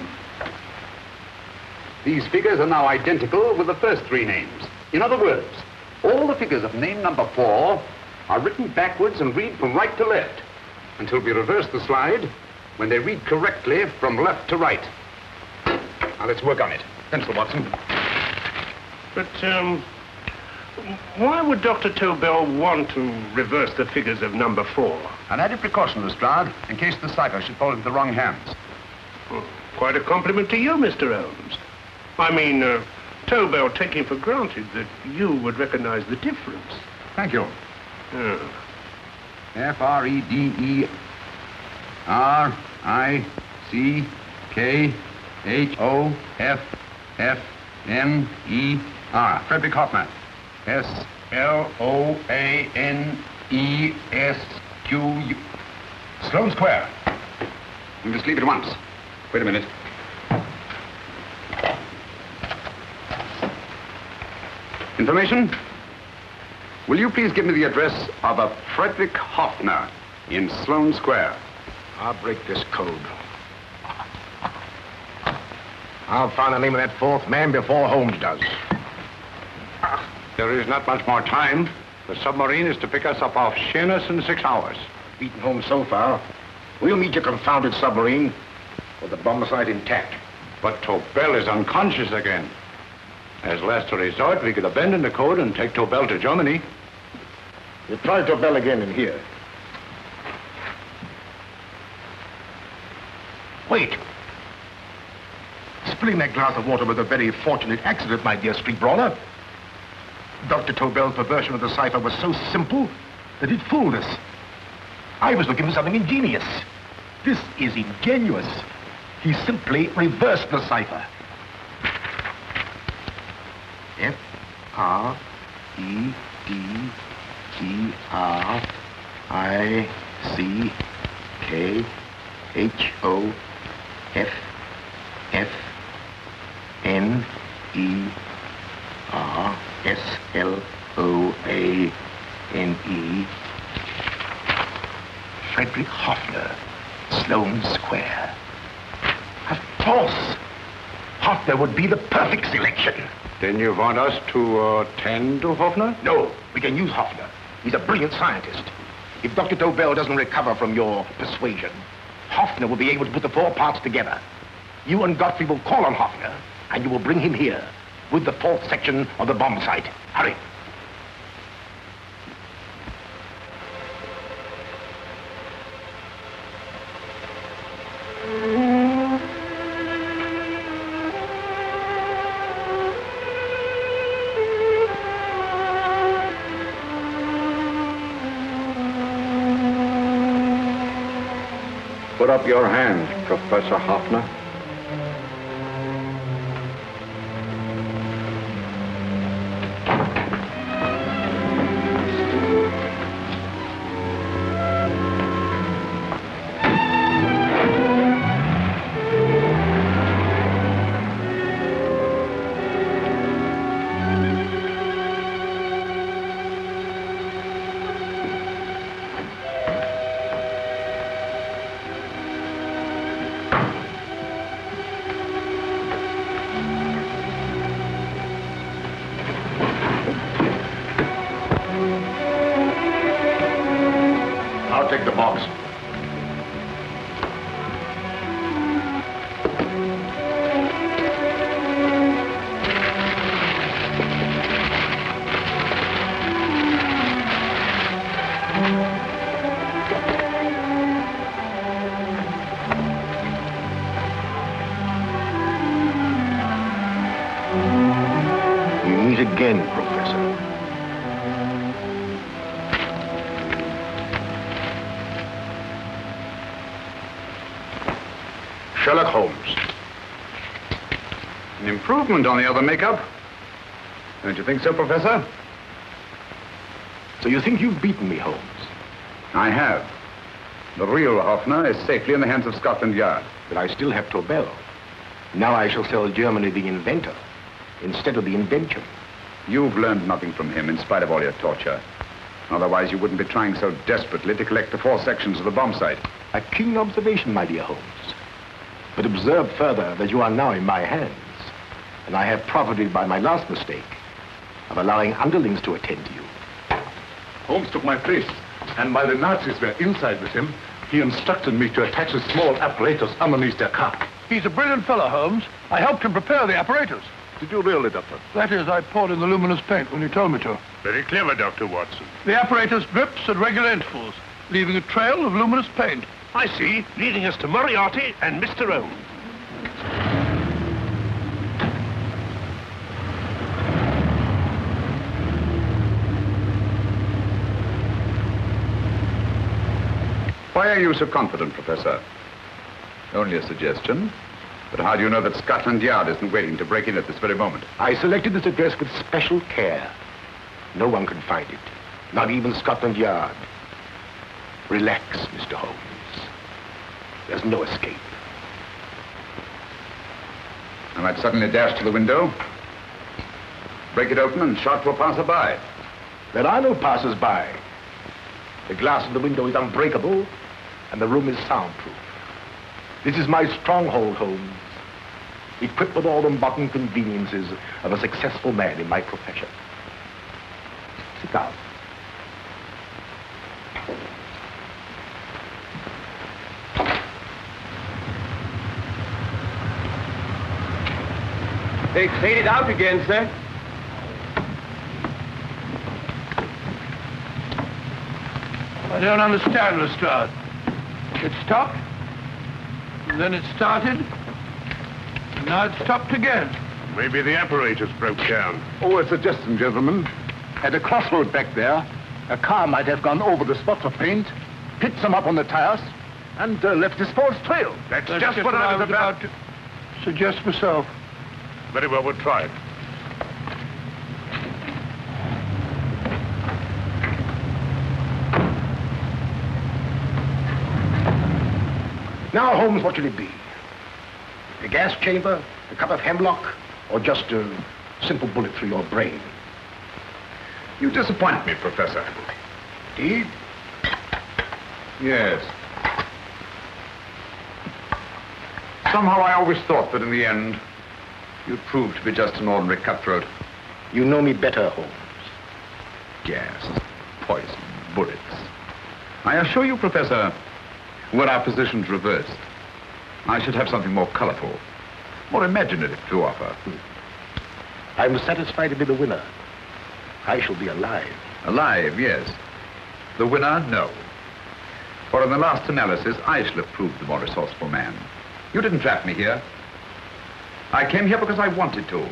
Speaker 4: These figures are now identical with the first 3 names. In other words, all the figures of name number 4 are written backwards and read from right to left until we reverse the slide when they read correctly from left to right. Now, let's work on it. Pencil, Watson.
Speaker 3: But, why would Dr. Tobel want to reverse the figures of number 4?
Speaker 4: An added precaution, Lestrade, in case the cipher should fall into the wrong hands.
Speaker 3: Well, quite a compliment to you, Mr. Holmes. I mean, Tobel taking for granted that you would recognize the difference.
Speaker 4: Thank you.
Speaker 3: Oh.
Speaker 4: F-R-E-D-E.
Speaker 13: R-I-C-K-H-O-F-F-N-E-R. Frederick Hoffner. S-L-O-A-N-E-S-Q-U. Sloane Square. You just leave at once. Wait a minute. Information? Will you please give me the address of a Frederick Hoffner in Sloane Square?
Speaker 3: I'll break this code. I'll find the name of that fourth man before Holmes does.
Speaker 10: There is not much more time. The submarine is to pick us up off Sheerness in 6 hours.
Speaker 3: Beaten Holmes so far. We'll meet your confounded submarine with the bomb site intact.
Speaker 10: But Tobel is unconscious again. As last resort, we could abandon the code and take Tobel to Germany.
Speaker 3: We'll try Tobel again in here. Wait. Spilling that glass of water was a very fortunate accident, my dear street brawler. Dr. Tobel's perversion of the cipher was so simple that it fooled us. I was looking for something ingenious. This is ingenuous. He simply reversed the cipher. F-R-E-D-C-I-C-K-H-O-F-F-N-E-R-S-L-O-A-N-E. Frederick Hoffner, Sloane Square. Of course. Hoffner would be the perfect selection.
Speaker 10: Then you want us to attend to Hoffner?
Speaker 3: No, we can use Hoffner. He's a brilliant scientist. If Dr. Tobel doesn't recover from your persuasion, Hoffner will be able to put the 4 parts together. You and Godfrey will call on Hoffner, and you will bring him here with the 4th section of the bomb site. Hurry.
Speaker 10: Put up your hand, Professor Hoffner.
Speaker 3: Take the box. We meet again, Professor. Sherlock Holmes.
Speaker 13: An improvement on the other makeup. Don't you think so, Professor?
Speaker 3: So you think you've beaten me, Holmes?
Speaker 13: I have. The real Hoffner is safely in the hands of Scotland Yard.
Speaker 3: But I still have Tobel. Now I shall sell Germany the inventor instead of the invention.
Speaker 13: You've learned nothing from him in spite of all your torture. Otherwise, you wouldn't be trying so desperately to collect the 4 sections of the bomb site.
Speaker 3: A keen observation, my dear Holmes. But observe further that you are now in my hands, and I have profited by my last mistake of allowing underlings to attend to you.
Speaker 12: Holmes took my place, and while the Nazis were inside with him, he instructed me to attach a small apparatus underneath their car.
Speaker 7: He's a brilliant fellow, Holmes. I helped him prepare the apparatus.
Speaker 12: Did you really, Doctor?
Speaker 7: That is, I poured in the luminous paint when you told me to.
Speaker 12: Very clever, Dr. Watson.
Speaker 7: The apparatus drips at regular intervals, leaving a trail of luminous paint.
Speaker 12: I see, leading us to Moriarty and Mr. Holmes.
Speaker 4: Why are you so confident, Professor? Only a suggestion. But how do you know that Scotland Yard isn't waiting to break in at this very moment?
Speaker 3: I selected this address with special care. No one can find it. Not even Scotland Yard. Relax, Mr. Holmes. There's no escape.
Speaker 4: I might suddenly dash to the window, break it open, and shout to a passerby.
Speaker 3: There are no passers-by. The glass of the window is unbreakable, and the room is soundproof. This is my stronghold, Holmes, equipped with all the modern conveniences of a successful man in my profession. Sit down.
Speaker 14: They faded out again, sir.
Speaker 7: I don't understand, Lestrade. It stopped, and then it started, and now it stopped again.
Speaker 12: Maybe the apparatus broke down. Oh, a suggestion, gentlemen. At a crossroad back there, a car might have gone over the spots of paint, picked them up on the tires, and left a false trail.
Speaker 7: That's just what I was about to suggest myself.
Speaker 12: Very well, we'll try it.
Speaker 3: Now, Holmes, what should it be? A gas chamber, a cup of hemlock, or just a simple bullet through your brain?
Speaker 4: You disappoint me, Professor.
Speaker 3: Indeed?
Speaker 4: Yes. Somehow I always thought that in the end, you'd prove to be just an ordinary cutthroat.
Speaker 3: You know me better, Holmes.
Speaker 4: Gas, poison, bullets. I assure you, Professor, were our positions reversed, I should have something more colorful, more imaginative to offer.
Speaker 3: I'm satisfied to be the winner. I shall be alive.
Speaker 4: Alive, yes. The winner, no. For in the last analysis, I shall have proved the more resourceful man. You didn't trap me here. I came here because I wanted to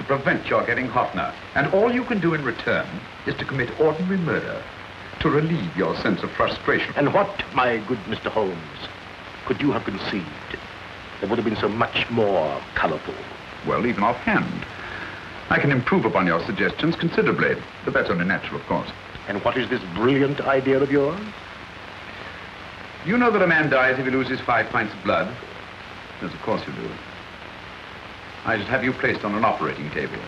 Speaker 4: prevent your getting Hoffner. And all you can do in return is to commit ordinary murder, to relieve your sense of frustration.
Speaker 3: And what, my good Mr. Holmes, could you have conceived that would have been so much more colorful?
Speaker 4: Well, even offhand, I can improve upon your suggestions considerably. The better only natural, of course.
Speaker 3: And what is this brilliant idea of yours?
Speaker 4: You know that a man dies if he loses 5 pints of blood? Yes, of course you do. I should have you placed on an operating table.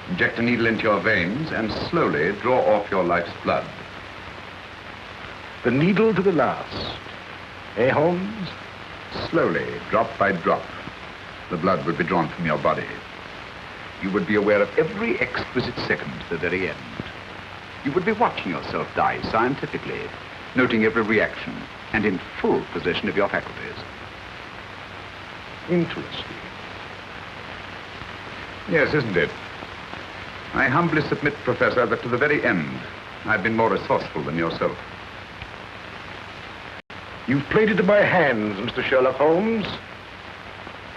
Speaker 4: Inject a needle into your veins and slowly draw off your life's blood.
Speaker 3: The needle to the last. Eh, Holmes?
Speaker 4: Slowly, drop by drop, the blood would be drawn from your body. You would be aware of every exquisite second to the very end. You would be watching yourself die scientifically, noting every reaction, and in full possession of your faculties.
Speaker 3: Interesting.
Speaker 4: Yes, isn't it? I humbly submit, Professor, that to the very end, I've been more resourceful than yourself.
Speaker 3: You've played into my hands, Mr. Sherlock Holmes.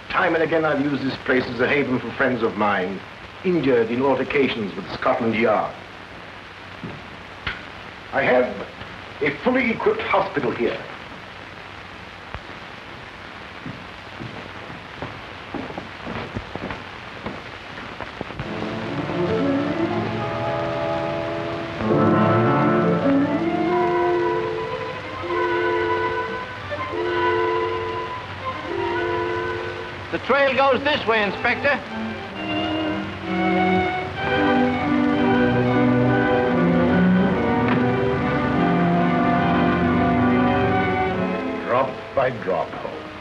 Speaker 3: Time and again I've used this place as a haven for friends of mine, injured in altercations with Scotland Yard. I have a fully equipped hospital here.
Speaker 14: The trail goes this way, Inspector.
Speaker 3: Drop by drop, Holmes.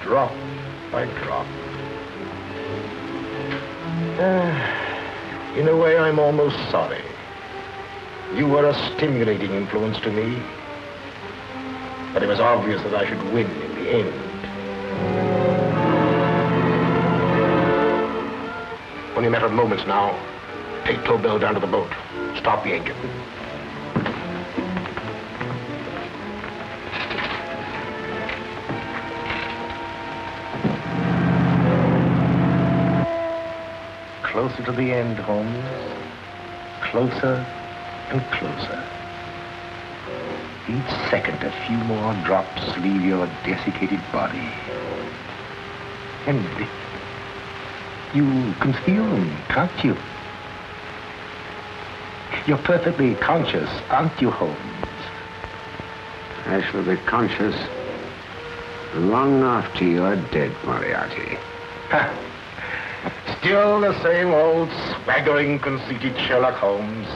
Speaker 3: Drop by drop. In a way, I'm almost sorry. You were a stimulating influence to me. But it was obvious that I should win in the end. Only a matter of moments now. Take Tobel down to the boat. Stop the engine. Closer to the end, Holmes. Closer and closer. Each second, a few more drops leave your desiccated body. And you can feel them, can't you? You're perfectly conscious, aren't you, Holmes?
Speaker 1: I shall be conscious long after you're dead, Moriarty.
Speaker 3: Ha! Still the same old swaggering, conceited Sherlock Holmes.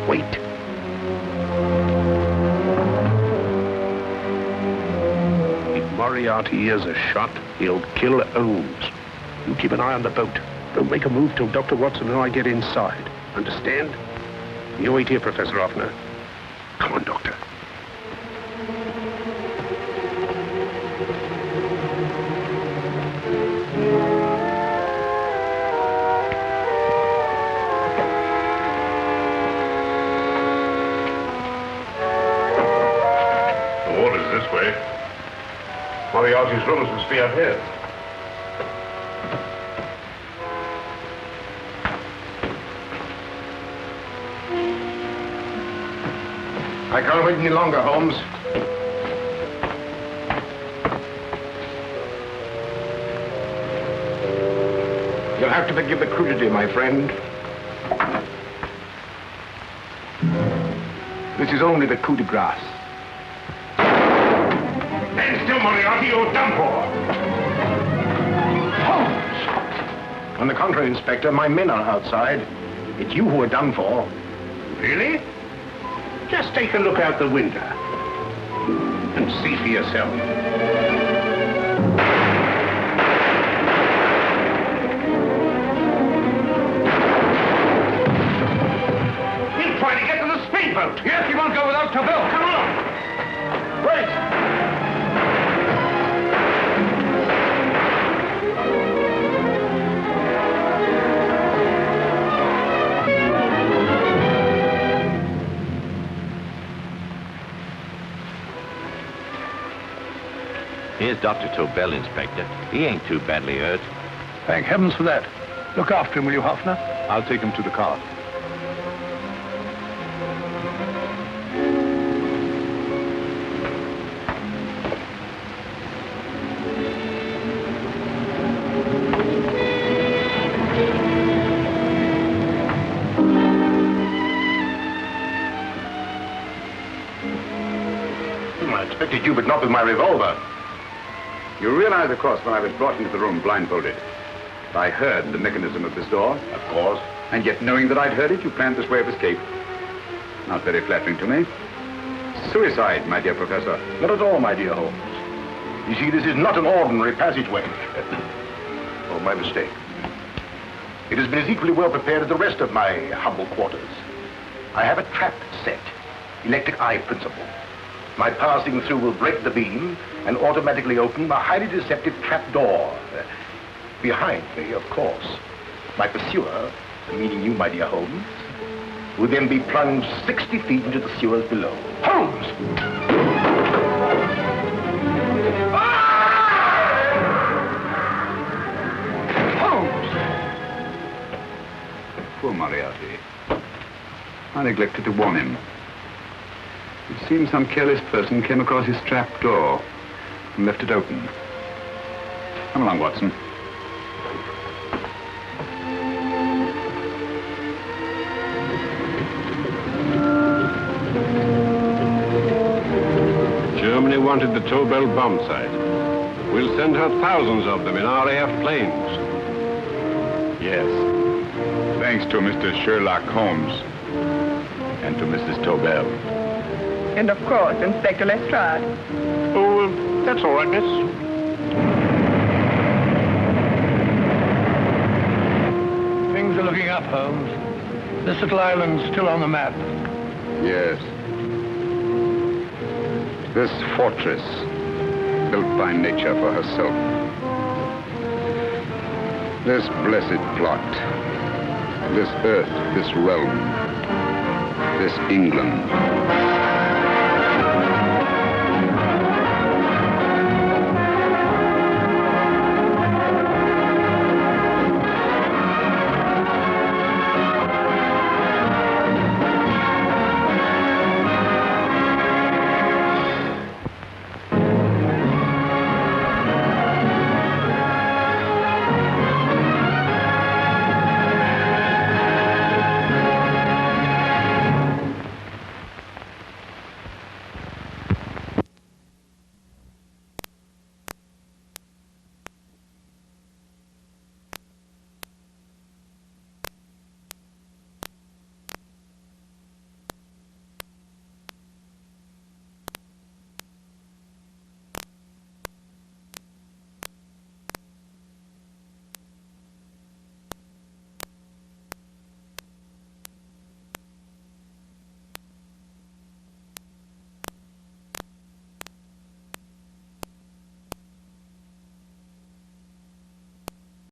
Speaker 3: Wait.
Speaker 15: If Moriarty hears a shot, he'll kill Holmes. You keep an eye on the boat. Don't make a move till Dr. Watson and I get inside. Understand? You wait here, Professor Hoffner. Come on, Doctor.
Speaker 8: The wall is this way. Moriarty's rooms must be up here.
Speaker 3: I can't wait any longer, Holmes. You'll have to forgive the crudity, my friend. This is only the coup de grace.
Speaker 8: Stand still, Moriarty, you're done for.
Speaker 3: Holmes! On the contrary, Inspector, my men are outside. It's you who are done for.
Speaker 15: Really? Just take a look out the window and see for yourself.
Speaker 3: He's trying to get to the speedboat. Yes, he won't go without Tobel. Come on. Wait.
Speaker 16: Here's Dr. Tobel, Inspector. He ain't too badly hurt.
Speaker 7: Thank heavens for that. Look after him, will you, Hoffner?
Speaker 12: I'll take him to the car.
Speaker 3: I expected you, but not with my revolver.
Speaker 4: You realize, of course, when I was brought into the room blindfolded, I heard the mechanism of this door.
Speaker 3: Of course.
Speaker 4: And yet, knowing that I'd heard it, you planned this way of escape. Not very flattering to me. Suicide, my dear Professor.
Speaker 3: Not at all, my dear Holmes. You see, this is not an ordinary passageway. Oh, my mistake. It has been as equally well prepared as the rest of my humble quarters. I have a trap set, electric eye principle. My passing through will break the beam and automatically open a highly deceptive trap door. Behind me, of course, my pursuer, meaning you, my dear Holmes, will then be plunged 60 feet into the sewers below. Holmes!
Speaker 4: Poor Moriarty. I neglected to warn him. It seems some careless person came across his trap door and left it open. Come along, Watson.
Speaker 8: Germany wanted the Tobel bomb site. We'll send her thousands of them in RAF planes.
Speaker 13: Yes. Thanks to Mr. Sherlock Holmes and to Mrs. Tobel.
Speaker 6: And of course, Inspector Lestrade.
Speaker 15: Oh, that's all right, miss.
Speaker 7: Things are looking up, Holmes. This little island's still on the map.
Speaker 13: Yes. This fortress, built by nature for herself. This blessed plot. This earth, this realm. This England.